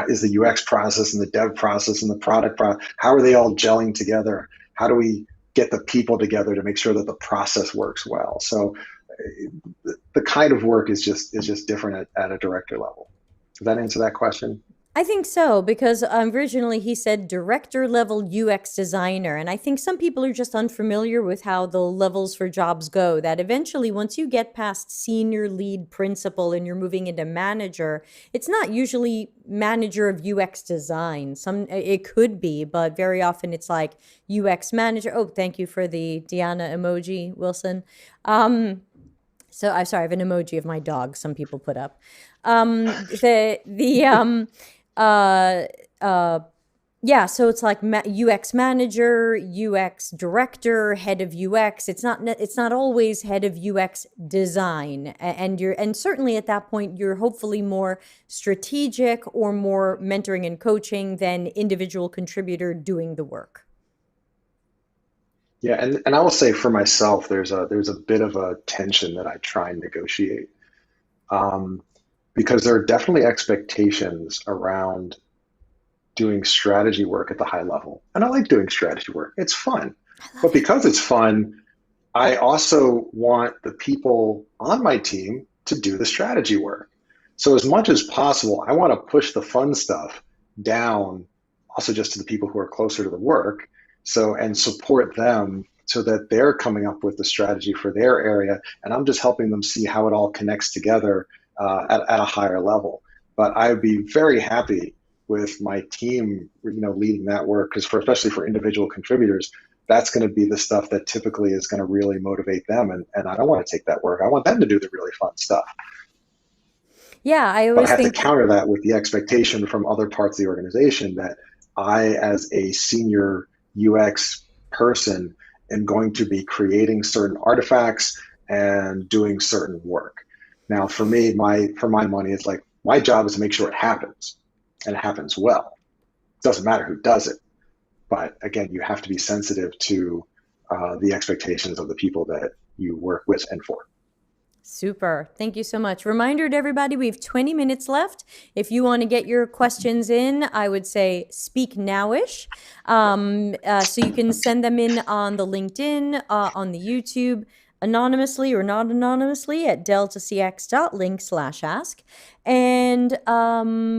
Is the UX process and the dev process and the product process, how are they all gelling together? How do we get the people together to make sure that the process works well? So the kind of work is just different at a director level. Does that answer that question? I think so, because originally he said director level UX designer. And I think some people are just unfamiliar with how the levels for jobs go, that eventually once you get past senior lead principal and you're moving into manager, it's not usually manager of UX design. It could be, but very often it's like UX manager. Oh, thank you for the Diana emoji, Wilson. So I'm sorry, I have an emoji of my dog some people put up. Yeah, so it's like UX manager, UX director, head of UX. It's not always head of UX design, and certainly at that point you're hopefully more strategic or more mentoring and coaching than individual contributor doing the work. Yeah, and I will say for myself, there's a bit of a tension that I try and negotiate, because there are definitely expectations around doing strategy work at the high level. And I like doing strategy work. It's fun. But because it's fun, I also want the people on my team to do the strategy work. So as much as possible, I want to push the fun stuff down also just to the people who are closer to the work, and support them so that they're coming up with the strategy for their area, and I'm just helping them see how it all connects together at a higher level. But I would be very happy with my team, leading that work, because especially for individual contributors, that's going to be the stuff that typically is going to really motivate them, and I don't want to take that work. I want them to do the really fun stuff. Yeah, I But always I have think to counter that with the expectation from other parts of the organization that I, as a senior UX person, am going to be creating certain artifacts and doing certain work. Now, for me, for my money, it's like my job is to make sure it happens, and it happens well. It doesn't matter who does it, but again, you have to be sensitive to the expectations of the people that you work with and for. Super. Thank you so much. Reminder to everybody, we have 20 minutes left. If you want to get your questions in, I would say speak nowish. So you can send them in on the LinkedIn, on the YouTube, anonymously or not anonymously at deltacx.link/ask. And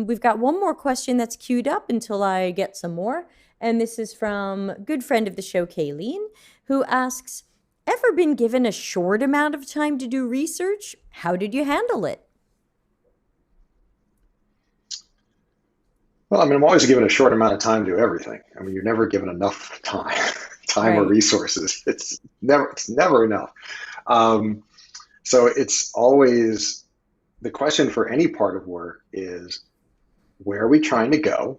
we've got one more question that's queued up until I get some more. And this is from a good friend of the show, Kayleen, who asks, ever been given a short amount of time to do research? How did you handle it? Well, I'm always given a short amount of time to do everything. You're never given enough time time or Right. resources. It's never enough. Um, so it's always the question for any part of work is, where are we trying to go?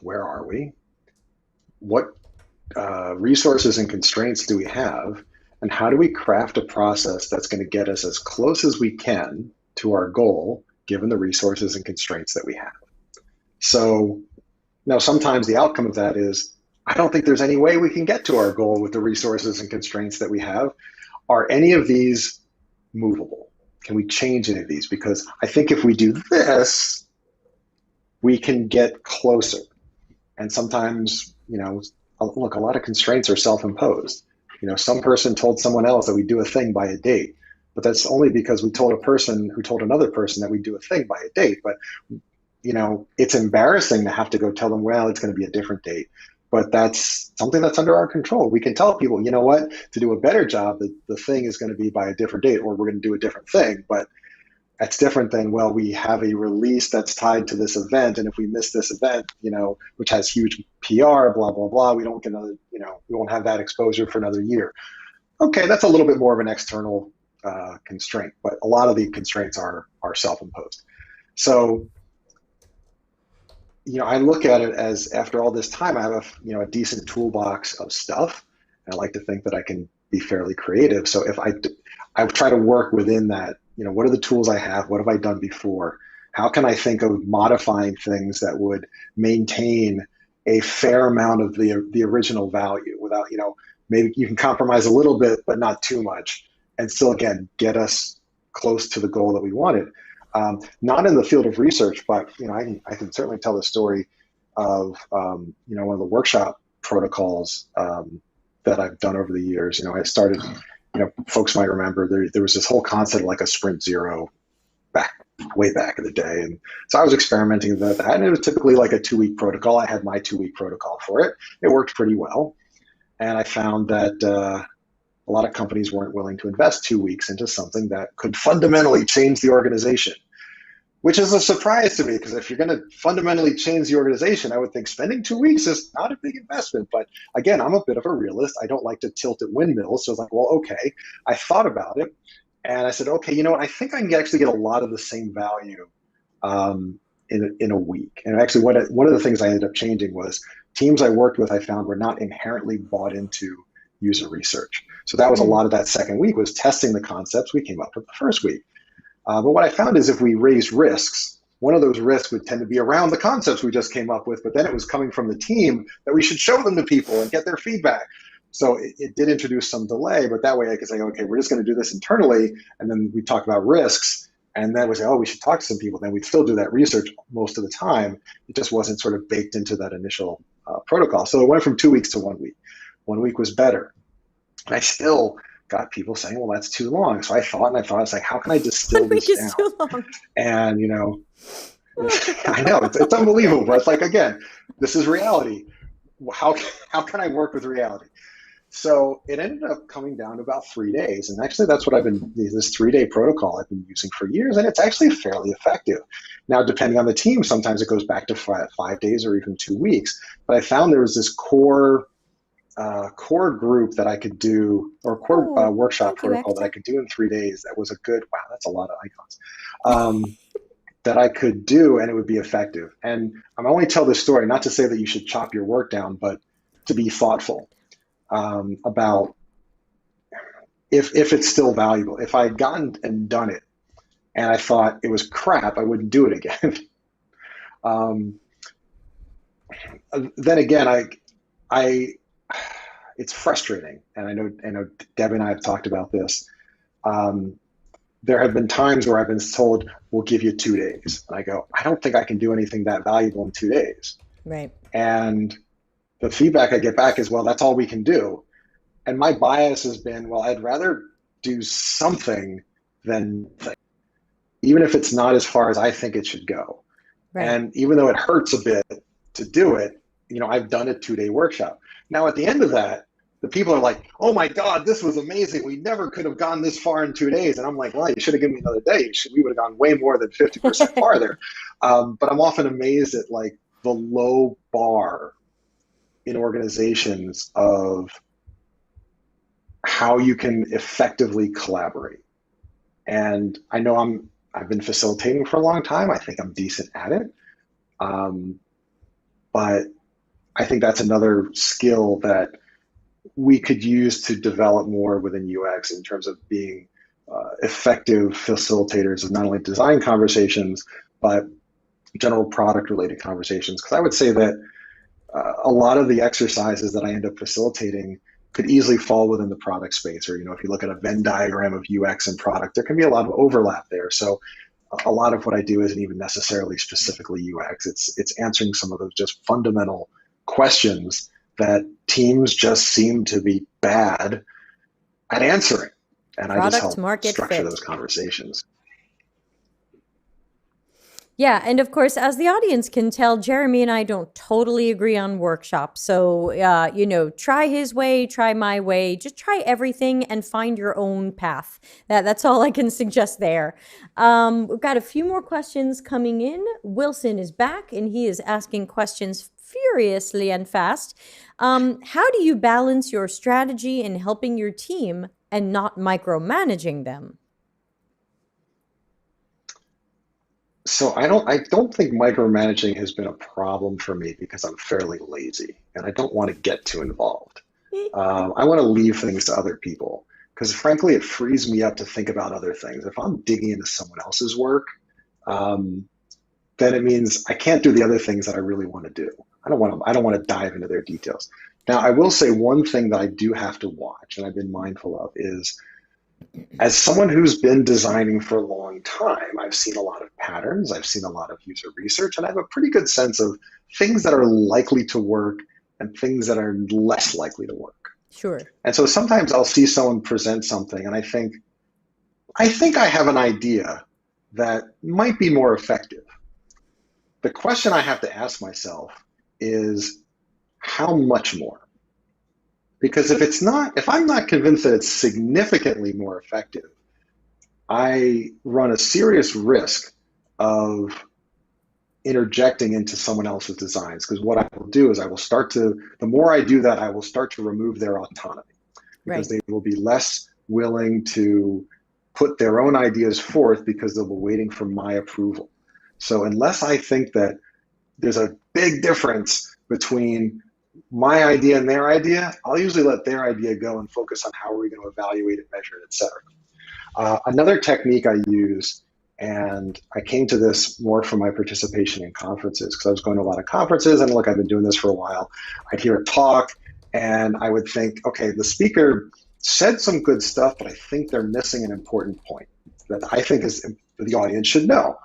Where are we? What resources and constraints do we have? And how do we craft a process that's going to get us as close as we can to our goal, given the resources and constraints that we have? So now sometimes the outcome of that is, I don't think there's any way we can get to our goal with the resources and constraints that we have. Are any of these movable? Can we change any of these? Because I think if we do this, we can get closer. And sometimes, look, a lot of constraints are self-imposed. Some person told someone else that we do a thing by a date, but that's only because we told a person who told another person that we do a thing by a date. But it's embarrassing to have to go tell them, well, it's going to be a different date. But that's something that's under our control. We can tell people, you know what, to do a better job, the thing is going to be by a different date, or we're going to do a different thing. But that's different than, well, we have a release that's tied to this event, and if we miss this event, which has huge PR, blah blah blah, we don't get another, we won't have that exposure for another year. Okay, that's a little bit more of an external constraint, but a lot of the constraints are self-imposed. So, I look at it as, after all this time, I have a decent toolbox of stuff, and I like to think that I can be fairly creative. So if I try to work within that. What are the tools I have? What have I done before? How can I think of modifying things that would maintain a fair amount of the original value without, maybe you can compromise a little bit, but not too much, and still, again, get us close to the goal that we wanted. Not in the field of research, but, I can certainly tell the story of, one of the workshop protocols that I've done over the years. I started, folks might remember there was this whole concept of like a sprint zero way back in the day. And so I was experimenting with that. And it was typically like a 2-week protocol. I had my 2-week protocol for it. It worked pretty well. And I found that a lot of companies weren't willing to invest 2 weeks into something that could fundamentally change the organization, which is a surprise to me, because if you're going to fundamentally change the organization, I would think spending 2 weeks is not a big investment. But again, I'm a bit of a realist. I don't like to tilt at windmills. So it's like, well, okay. I thought about it, and I said, okay, I think I can actually get a lot of the same value in a week. And actually, one of the things I ended up changing was teams I worked with, I found, were not inherently bought into user research. So that was a lot of that second week, was testing the concepts we came up with the first week. But what I found is, if we raised risks, one of those risks would tend to be around the concepts we just came up with, but then it was coming from the team that we should show them to people and get their feedback. So it did introduce some delay, but that way I could say, okay, we're just going to do this internally, and then we talk about risks, and then we say, oh, we should talk to some people. Then we'd still do that research most of the time. It just wasn't sort of baked into that initial protocol. So it went from 2 weeks to 1 week. 1 week was better. And I still got people saying, well, that's too long. So I thought, it's like, how can I distill 1 week this is down? too long. And, I know, it's unbelievable. But it's like, again, this is reality. How can I work with reality? So it ended up coming down to about 3 days. And actually, that's what this 3-day protocol I've been using for years. And it's actually fairly effective. Now, depending on the team, sometimes it goes back to 5 days or even 2 weeks. But I found there was this core group that I could do, or core workshop protocol that I could do in 3 days. That was a good, wow, that's a lot of icons, that I could do, and it would be effective. And I'm only tell this story, not to say that you should chop your work down, but to be thoughtful about if it's still valuable. If I had gone and done it and I thought it was crap, I wouldn't do it again. Then again, it's frustrating, and I know Debbie and I have talked about this. There have been times where I've been told, we'll give you 2 days. And I go, I don't think I can do anything that valuable in 2 days. Right. And the feedback I get back is, well, that's all we can do. And my bias has been, well, I'd rather do something than nothing, even if it's not as far as I think it should go. Right. And even though it hurts a bit to do it, I've done a 2-day workshop. Now, at the end of that, the people are like, oh my God, this was amazing. We never could have gone this far in 2 days. And I'm like, well, you should have given me another day. We would have gone way more than 50% farther. But I'm often amazed at like the low bar in organizations of how you can effectively collaborate. And I know I've been facilitating for a long time. I think I'm decent at it. But I think that's another skill that we could use to develop more within UX in terms of being effective facilitators of not only design conversations, but general product related conversations. Because I would say that a lot of the exercises that I end up facilitating could easily fall within the product space. Or, if you look at a Venn diagram of UX and product, there can be a lot of overlap there. So a lot of what I do isn't even necessarily specifically UX. It's answering some of those just fundamental questions that teams just seem to be bad at answering. And I just help structure those conversations. Yeah, and of course, as the audience can tell, Jeremy and I don't totally agree on workshops. So, try his way, try my way, just try everything and find your own path. That's all I can suggest there. We've got a few more questions coming in. Wilson is back and he is asking questions furiously and fast. How do you balance your strategy in helping your team and not micromanaging them? So I don't think micromanaging has been a problem for me because I'm fairly lazy and I don't want to get too involved. I want to leave things to other people because frankly, it frees me up to think about other things. If I'm digging into someone else's work, then it means I can't do the other things that I really want to do. I don't want to dive into their details. Now, I will say one thing that I do have to watch and I've been mindful of is, as someone who's been designing for a long time, I've seen a lot of patterns, I've seen a lot of user research, and I have a pretty good sense of things that are likely to work and things that are less likely to work. Sure. And so sometimes I'll see someone present something and I think I have an idea that might be more effective. The question I have to ask myself is, how much more? Because if I'm not convinced that it's significantly more effective, I run a serious risk of interjecting into someone else's designs. Because what I will do is the more I do that, I will start to remove their autonomy. Because They will be less willing to put their own ideas forth because they'll be waiting for my approval. So unless I think that there's a big difference between my idea and their idea, I'll usually let their idea go and focus on how are we going to evaluate it, measure it, et cetera. Another technique I use, and I came to this more from my participation in conferences, because I was going to a lot of conferences, and look, I've been doing this for a while. I'd hear a talk, and I would think, okay, the speaker said some good stuff, but I think they're missing an important point that I think the audience should know.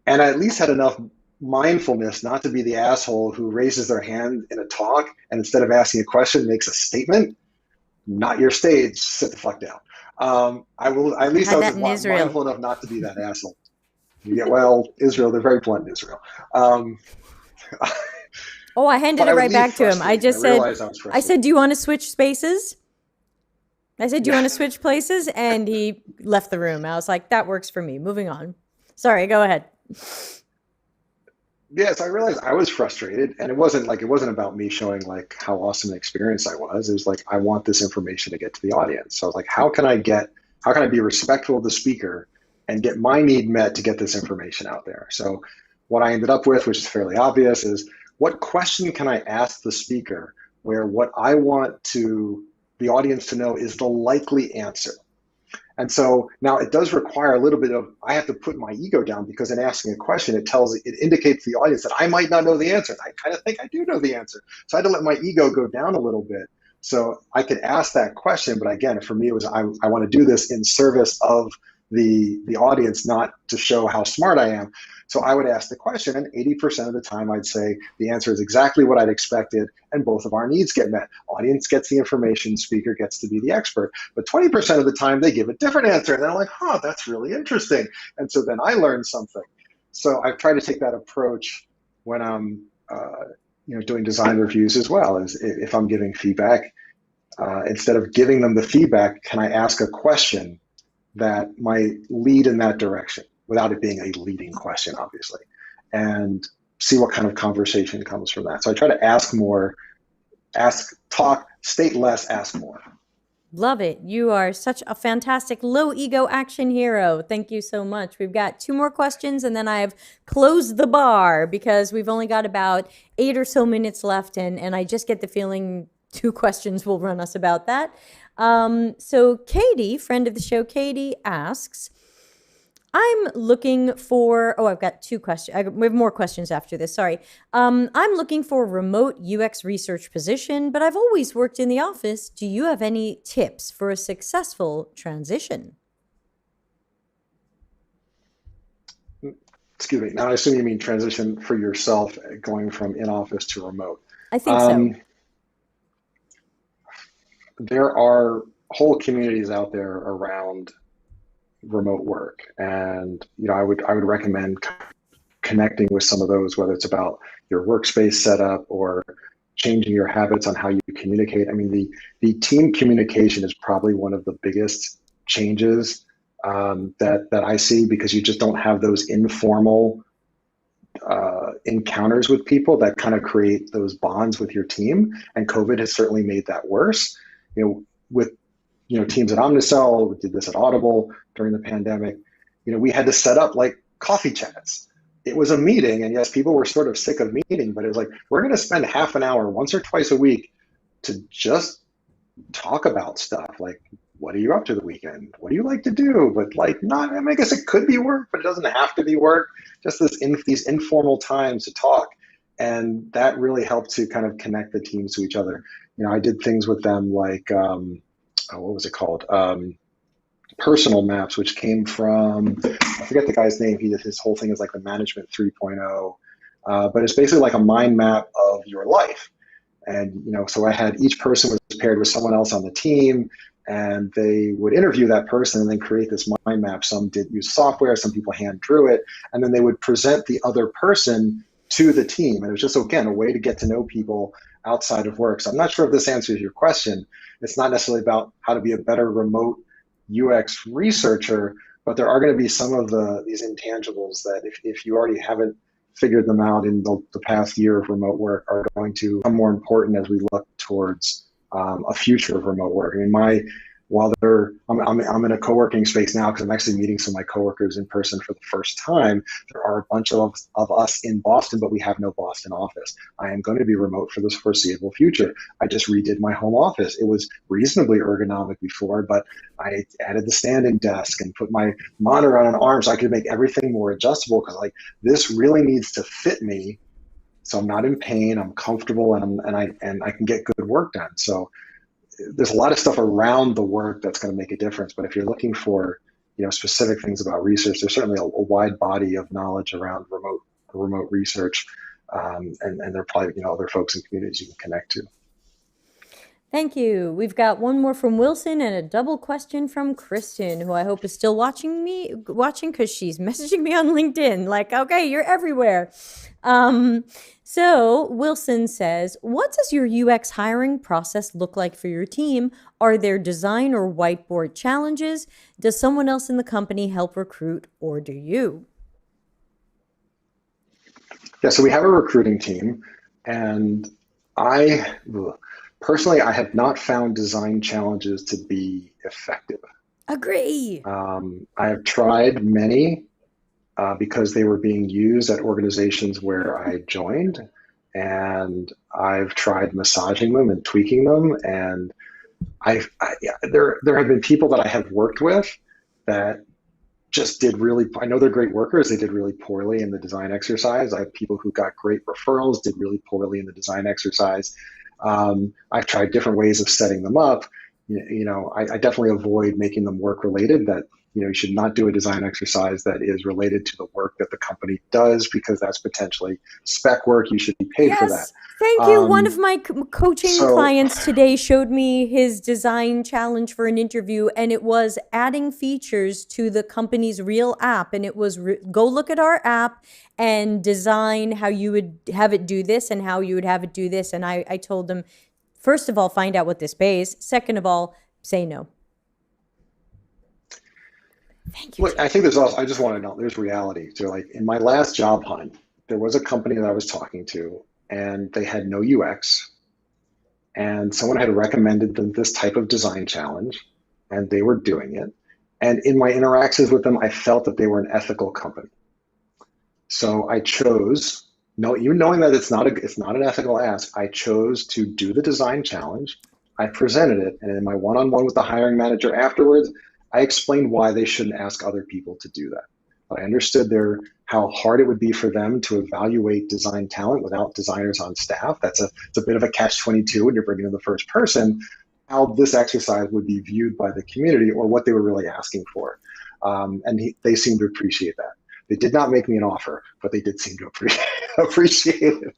And I at least had enough mindfulness not to be the asshole who raises their hand in a talk and instead of asking a question makes a statement. Not your stage, sit the fuck down. I was mindful enough not to be that asshole. Israel, they're very blunt in Israel. I handed it right back to him. I said, do you want to switch spaces? I said, do you want to switch places? And he left the room. I was like, that works for me. Moving on. Sorry, go ahead. Yes, I realized I was frustrated, and it wasn't about me showing like how awesome an experience I was. It was like, I want this information to get to the audience. So I was like, how can I be respectful of the speaker and get my need met to get this information out there? So what I ended up with, which is fairly obvious, is what question can I ask the speaker where what I want the audience to know is the likely answer. And so now it does require a little bit of, I have to put my ego down, because in asking a question, it indicates to the audience that I might not know the answer. And I kind of think I do know the answer. So I had to let my ego go down a little bit so I could ask that question. But again, for me, it was, I want to do this in service of the audience, not to show how smart I am. So I would ask the question, and 80% of the time I'd say the answer is exactly what I'd expected, and both of our needs get met. Audience gets the information, speaker gets to be the expert. But 20% of the time they give a different answer, and they're like, that's really interesting. And so then I learned something. So I've tried to take that approach when I'm doing design reviews as well, as if I'm giving feedback. Instead of giving them the feedback, can I ask a question that might lead in that direction without it being a leading question, obviously, and see what kind of conversation comes from that. So I try to ask more state less, ask more. Love it. You are such a fantastic low ego action hero. Thank you so much. We've got 2 more questions and then I've closed the bar because we've only got about 8 or so minutes left. And I just get the feeling 2 questions will run us about that. So Katie, friend of the show, Katie asks, I'm looking for, I've got 2 questions. We have more questions after this. Sorry. I'm looking for a remote UX research position, but I've always worked in the office. Do you have any tips for a successful transition? Excuse me. Now, I assume you mean transition for yourself going from in-office to remote. I think so. There are whole communities out there around remote work, and I would recommend connecting with some of those, whether it's about your workspace setup or changing your habits on how you communicate. I mean, the team communication is probably one of the biggest changes that I see, because you just don't have those informal encounters with people that kind of create those bonds with your team. And COVID has certainly made that worse. With teams at Omnicell, we did this at Audible during the pandemic. We had to set up like coffee chats. It was a meeting, and yes, people were sort of sick of meeting, but it was like, we're going to spend half an hour once or twice a week to just talk about stuff. Like, what are you up to the weekend? What do you like to do? But like, not, I guess it could be work, but it doesn't have to be work. Just these informal times to talk. And that really helped to kind of connect the teams to each other. I did things with them like, what was it called? Personal maps, which came from, I forget the guy's name. His whole thing is like the management 3.0, but it's basically like a mind map of your life. And, so I had each person was paired with someone else on the team, and they would interview that person and then create this mind map. Some did use software, some people hand drew it, and then they would present the other person to the team. And it was just, again, a way to get to know people outside of work. So I'm not sure if this answers your question. It's not necessarily about how to be a better remote UX researcher, but there are going to be some of these intangibles that if you already haven't figured them out in the past year of remote work, are going to become more important as we look towards a future of remote work. I mean, I'm in a co-working space now because I'm actually meeting some of my coworkers in person for the first time. There are a bunch of us in Boston, but we have no Boston office. I am going to be remote for the foreseeable future. I just redid my home office. It was reasonably ergonomic before, but I added the standing desk and put my monitor on an arm so I could make everything more adjustable, because like, this really needs to fit me so I'm not in pain, I'm comfortable, and I can get good work done. So there's a lot of stuff around the work that's going to make a difference. But if you're looking for, specific things about research, there's certainly a wide body of knowledge around remote research, and there are probably other folks in communities you can connect to. Thank you. We've got one more from Wilson and a double question from Kristen, who I hope is still watching because she's messaging me on LinkedIn like, okay, you're everywhere. So Wilson says, what does your UX hiring process look like for your team? Are there design or whiteboard challenges? Does someone else in the company help recruit, or do you? Yeah, so we have a recruiting team, and personally, I have not found design challenges to be effective. Agree. I have tried many because they were being used at organizations where I joined, and I've tried massaging them and tweaking them. And there have been people that I have worked with that just did really, I know they're great workers, they did really poorly in the design exercise. I have people who got great referrals, did really poorly in the design exercise. I've tried different ways of setting them up. I definitely avoid making them work related. That you should not do a design exercise that is related to the work that the company does, because that's potentially spec work. You should be paid for that. Thank you. One of my coaching clients today showed me his design challenge for an interview, and it was adding features to the company's real app. And it was go look at our app and design how you would have it do this and how you would have it do this. And I told them, first of all, find out what this pays. Second of all, say no. Thank you. Look, I think I just want to know, there's reality. So like in my last job hunt, there was a company that I was talking to, and they had no UX. and someone had recommended them this type of design challenge, and they were doing it. And in my interactions with them, I felt that they were an ethical company. So I chose, no, even knowing that it's not an ethical ask, I chose to do the design challenge. I presented it, and in my one-on-one with the hiring manager afterwards, I explained why they shouldn't ask other people to do that. I understood how hard it would be for them to evaluate design talent without designers on staff. It's a bit of a catch-22 when you're bringing in the first person, how this exercise would be viewed by the community or what they were really asking for. They seemed to appreciate that. They did not make me an offer, but they did seem to appreciate it.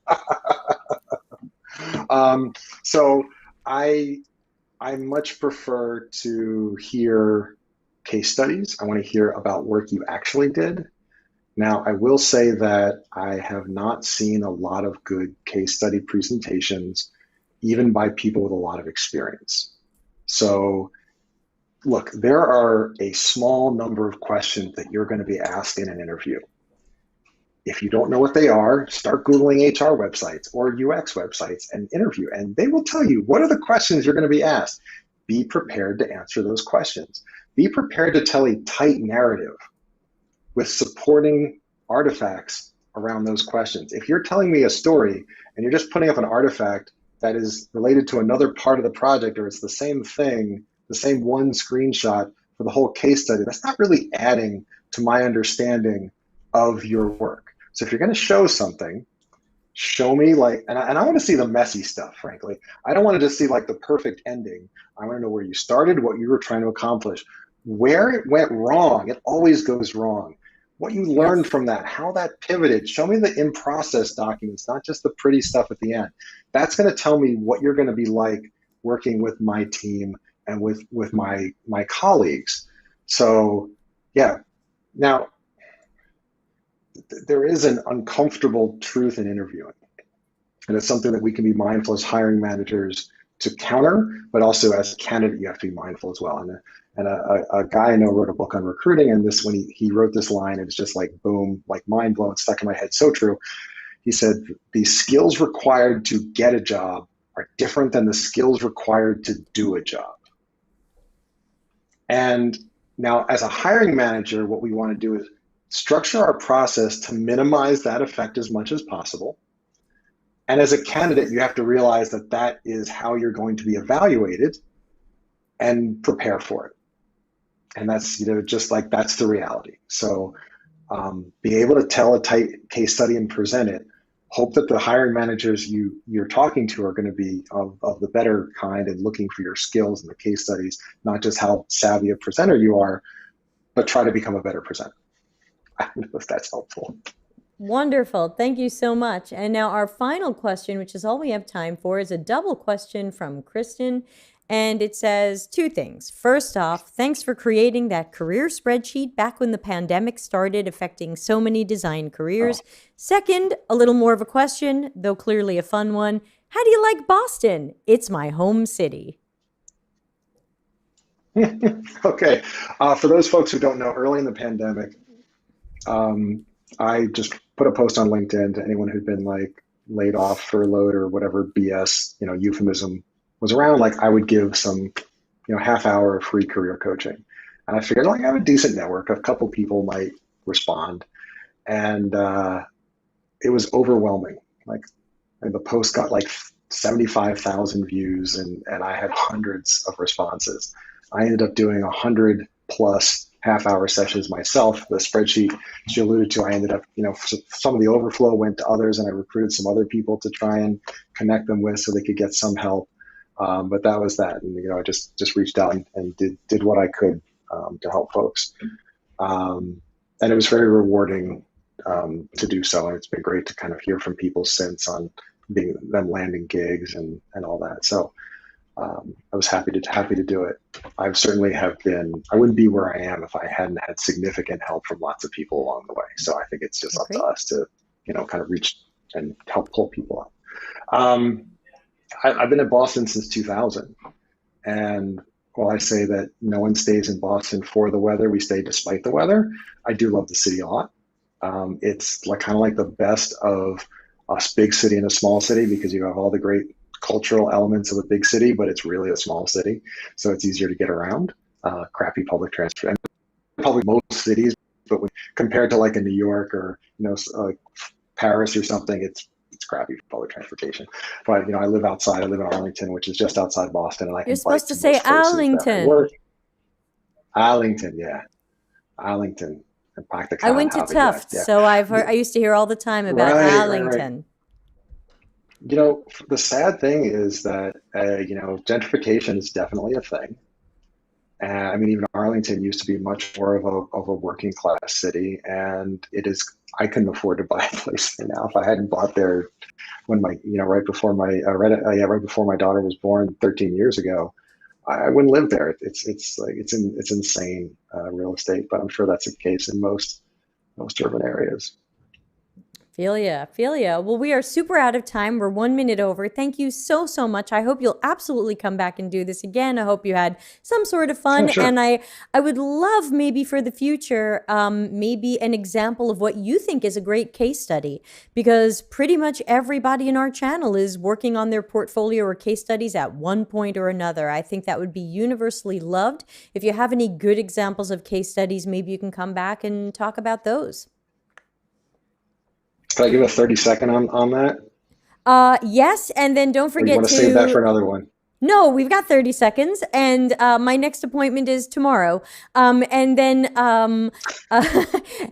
So I much prefer to hear case studies. I want to hear about work you actually did. Now, I will say that I have not seen a lot of good case study presentations, even by people with a lot of experience. So look, there are a small number of questions that you're going to be asked in an interview. If you don't know what they are, start Googling HR websites or UX websites and interview, and they will tell you what are the questions you're going to be asked. Be prepared to answer those questions. Be prepared to tell a tight narrative with supporting artifacts around those questions. If you're telling me a story and you're just putting up an artifact that is related to another part of the project, or it's the same thing, the same one screenshot for the whole case study, that's not really adding to my understanding of your work. So if you're going to show something, show me and I want to see the messy stuff, frankly. I don't want to just see the perfect ending. I want to know where you started, what you were trying to accomplish, where it went wrong. It always goes wrong. What you learned from that, how that pivoted. Show me the in-process documents, not just the pretty stuff at the end. That's going to tell me what you're going to be like working with my team and with my colleagues. So yeah, now there is an uncomfortable truth in interviewing. And it's something that we can be mindful as hiring managers to counter, but also as a candidate, you have to be mindful as well. And a guy I know wrote a book on recruiting, and when he wrote this line, it's just boom, mind blown, stuck in my head, so true. He said, the skills required to get a job are different than the skills required to do a job. And now as a hiring manager, what we want to do is structure our process to minimize that effect as much as possible. And as a candidate, you have to realize that that is how you're going to be evaluated and prepare for it. And that's, that's the reality. So be able to tell a tight case study and present it. Hope that the hiring managers you're talking to are going to be of the better kind and looking for your skills in the case studies, not just how savvy a presenter you are, but try to become a better presenter. I don't know if that's helpful. Wonderful. Thank you so much. And now our final question, which is all we have time for, is a double question from Kristen. And it says two things. First off, thanks for creating that career spreadsheet back when the pandemic started affecting so many design careers. Oh. Second, a little more of a question, though clearly a fun one. How do you like Boston? It's my home city. Okay. For those folks who don't know, early in the pandemic, I just put a post on LinkedIn to anyone who'd been laid off, furloughed, or whatever BS, euphemism was around. I would give some, half hour free career coaching. And I figured I have a decent network. A couple people might respond. And it was overwhelming. And the post got 75,000 views and I had hundreds of responses. I ended up doing 100 plus half-hour sessions myself. The spreadsheet she alluded to, I ended up, some of the overflow went to others, and I recruited some other people to try and connect them with so they could get some help. But that was that, and I just reached out and did what I could to help folks, and it was very rewarding to do so. And it's been great to kind of hear from people since on them landing gigs and all that. So. I was happy to do it. I wouldn't be where I am if I hadn't had significant help from lots of people along the way. So I think it's just up to us to, kind of reach and help pull people up. I've been in Boston since 2000. And while I say that no one stays in Boston for the weather, we stay despite the weather. I do love the city a lot. It's kind of like the best of a big city and a small city because you have all the great cultural elements of a big city, but it's really a small city, so it's easier to get around. Crappy public transport, and probably most cities, but when compared to like a New York or like Paris or something, it's crappy public transportation. But I live outside. I live in Arlington, which is just outside Boston, and I You're can bike supposed to to say most places that I Arlington. work. Arlington, yeah, Arlington. And Park the I Clown went to Hobby, yeah, Tufts, yeah. so I've heard. I used to hear all the time about Right. Arlington. The sad thing is that gentrification is definitely a thing. And I mean, even Arlington used to be much more of a working class city, and it is. I couldn't afford to buy a place there now if I hadn't bought there when right before right before my daughter was born 13 years ago. I wouldn't live there. It's insane real estate, but I'm sure that's the case in most urban areas. Feel ya, feel ya. Well, we are super out of time. We're 1 minute over. Thank you so, so much. I hope you'll absolutely come back and do this again. I hope you had some sort of Oh, fun. sure. And I would love maybe for the future, maybe an example of what you think is a great case study, because pretty much everybody in our channel is working on their portfolio or case studies at one point or another. I think that would be universally loved. If you have any good examples of case studies, maybe you can come back and talk about those. Can I give a 30-second on that? Yes, and then don't Or you forget want to save that for to. another one? No, we've got 30 seconds, and my next appointment is tomorrow. And then, and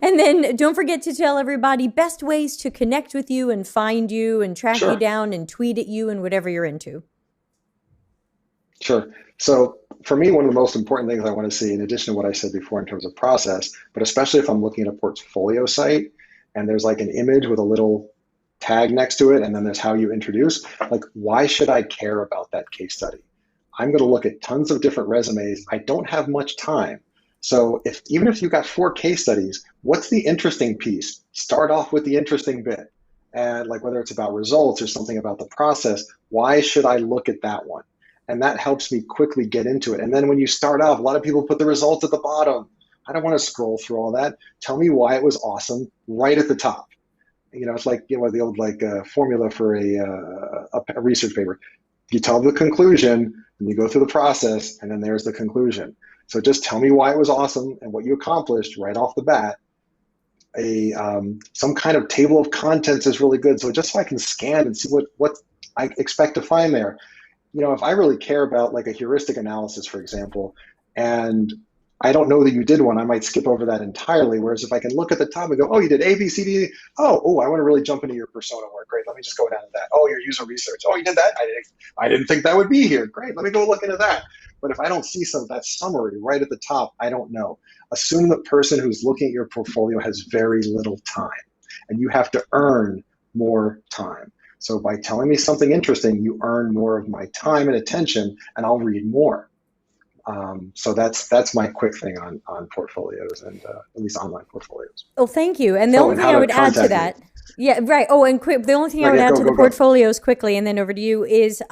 then don't forget to tell everybody best ways to connect with you and find you and track you Sure. down and tweet at you and whatever you're into. Sure. So for me, one of the most important things I want to see, in addition to what I said before in terms of process, but especially if I'm looking at a portfolio site and there's like an image with a little tag next to it, and then there's how you introduce, like, why should I care about that case study? I'm going to look at tons of different resumes. I don't have much time. So even if you got 4 case studies, what's the interesting piece? Start off with the interesting bit. And like whether it's about results or something about the process, why should I look at that one? And that helps me quickly get into it. And then when you start off, a lot of people put the results at the bottom. I don't want to scroll through all that. Tell me why it was awesome right at the top. It's like the old formula for a research paper. You tell the conclusion, and you go through the process, and then there's the conclusion. So just tell me why it was awesome and what you accomplished right off the bat. Some kind of table of contents is really good. So just so I can scan and see what I expect to find there. If I really care about like a heuristic analysis, for example, and I don't know that you did one, I might skip over that entirely. Whereas if I can look at the top and go, oh, you did A, B, C, D. Oh, I want to really jump into your persona work. Great. Let me just go down to that. Oh, your user research. Oh, you did that. I didn't think that would be here. Great. Let me go look into that. But if I don't see some of that summary right at the top, I don't know. Assume the person who's looking at your portfolio has very little time, and you have to earn more time. So by telling me something interesting, you earn more of my time and attention, and I'll read more. So that's my quick thing on portfolios, and at least online portfolios. Well, thank you. And the Oh, only and thing how I to would add to contact that, me. yeah, right. Oh, and quick, the only thing I Right, would yeah, add go, to the go, go. portfolios quickly, and then over to you is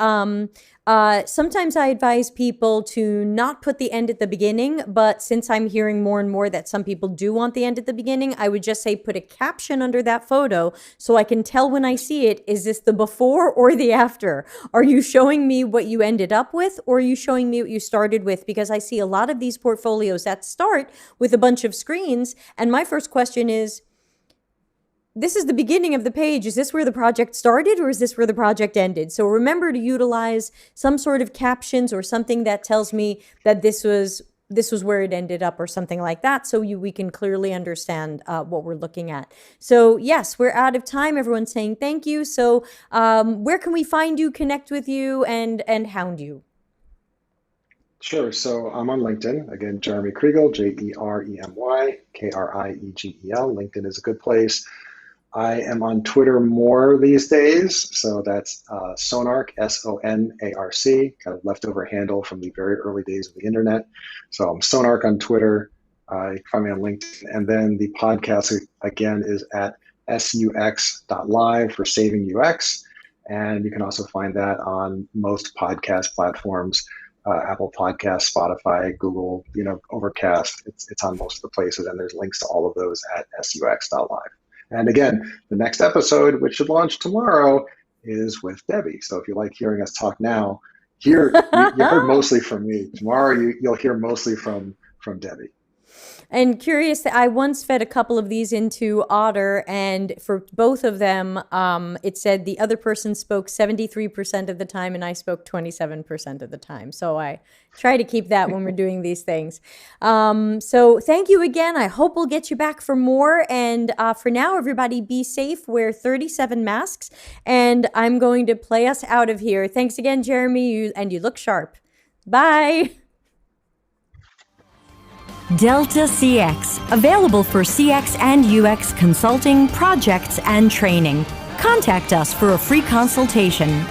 sometimes I advise people to not put the end at the beginning, but since I'm hearing more and more that some people do want the end at the beginning, I would just say put a caption under that photo so I can tell when I see it, is this the before or the after? Are you showing me what you ended up with, or are you showing me what you started with? Because I see a lot of these portfolios that start with a bunch of screens, and my first question is, this is the beginning of the page. Is this where the project started, or is this where the project ended? So remember to utilize some sort of captions or something that tells me that this was where it ended up or something like that, so we can clearly understand what we're looking at. So yes, we're out of time. Everyone's saying thank you. So where can we find you, connect with you, and hound you? Sure. So I'm on LinkedIn. Again, Jeremy Kriegel, Jeremy Kriegel. LinkedIn is a good place. I am on Twitter more these days. So that's Sonarc, Sonarc, kind of leftover handle from the very early days of the internet. So I'm Sonarc on Twitter. You can find me on LinkedIn. And then the podcast, again, is at sux.live for Saving UX. And you can also find that on most podcast platforms. Apple Podcasts, Spotify, Google, Overcast. It's on most of the places, and there's links to all of those at sux.live. And again, the next episode, which should launch tomorrow, is with Debbie. So if you like hearing us talk now, here you heard mostly from me. Tomorrow you'll hear mostly from Debbie. And curious, I once fed a couple of these into Otter, and for both of them, it said the other person spoke 73% of the time, and I spoke 27% of the time. So I try to keep that when we're doing these things. So thank you again. I hope we'll get you back for more. And for now, everybody be safe, wear 37 masks, and I'm going to play us out of here. Thanks again, Jeremy, and you look sharp. Bye. Delta CX, available for CX and UX consulting, projects, and training. Contact us for a free consultation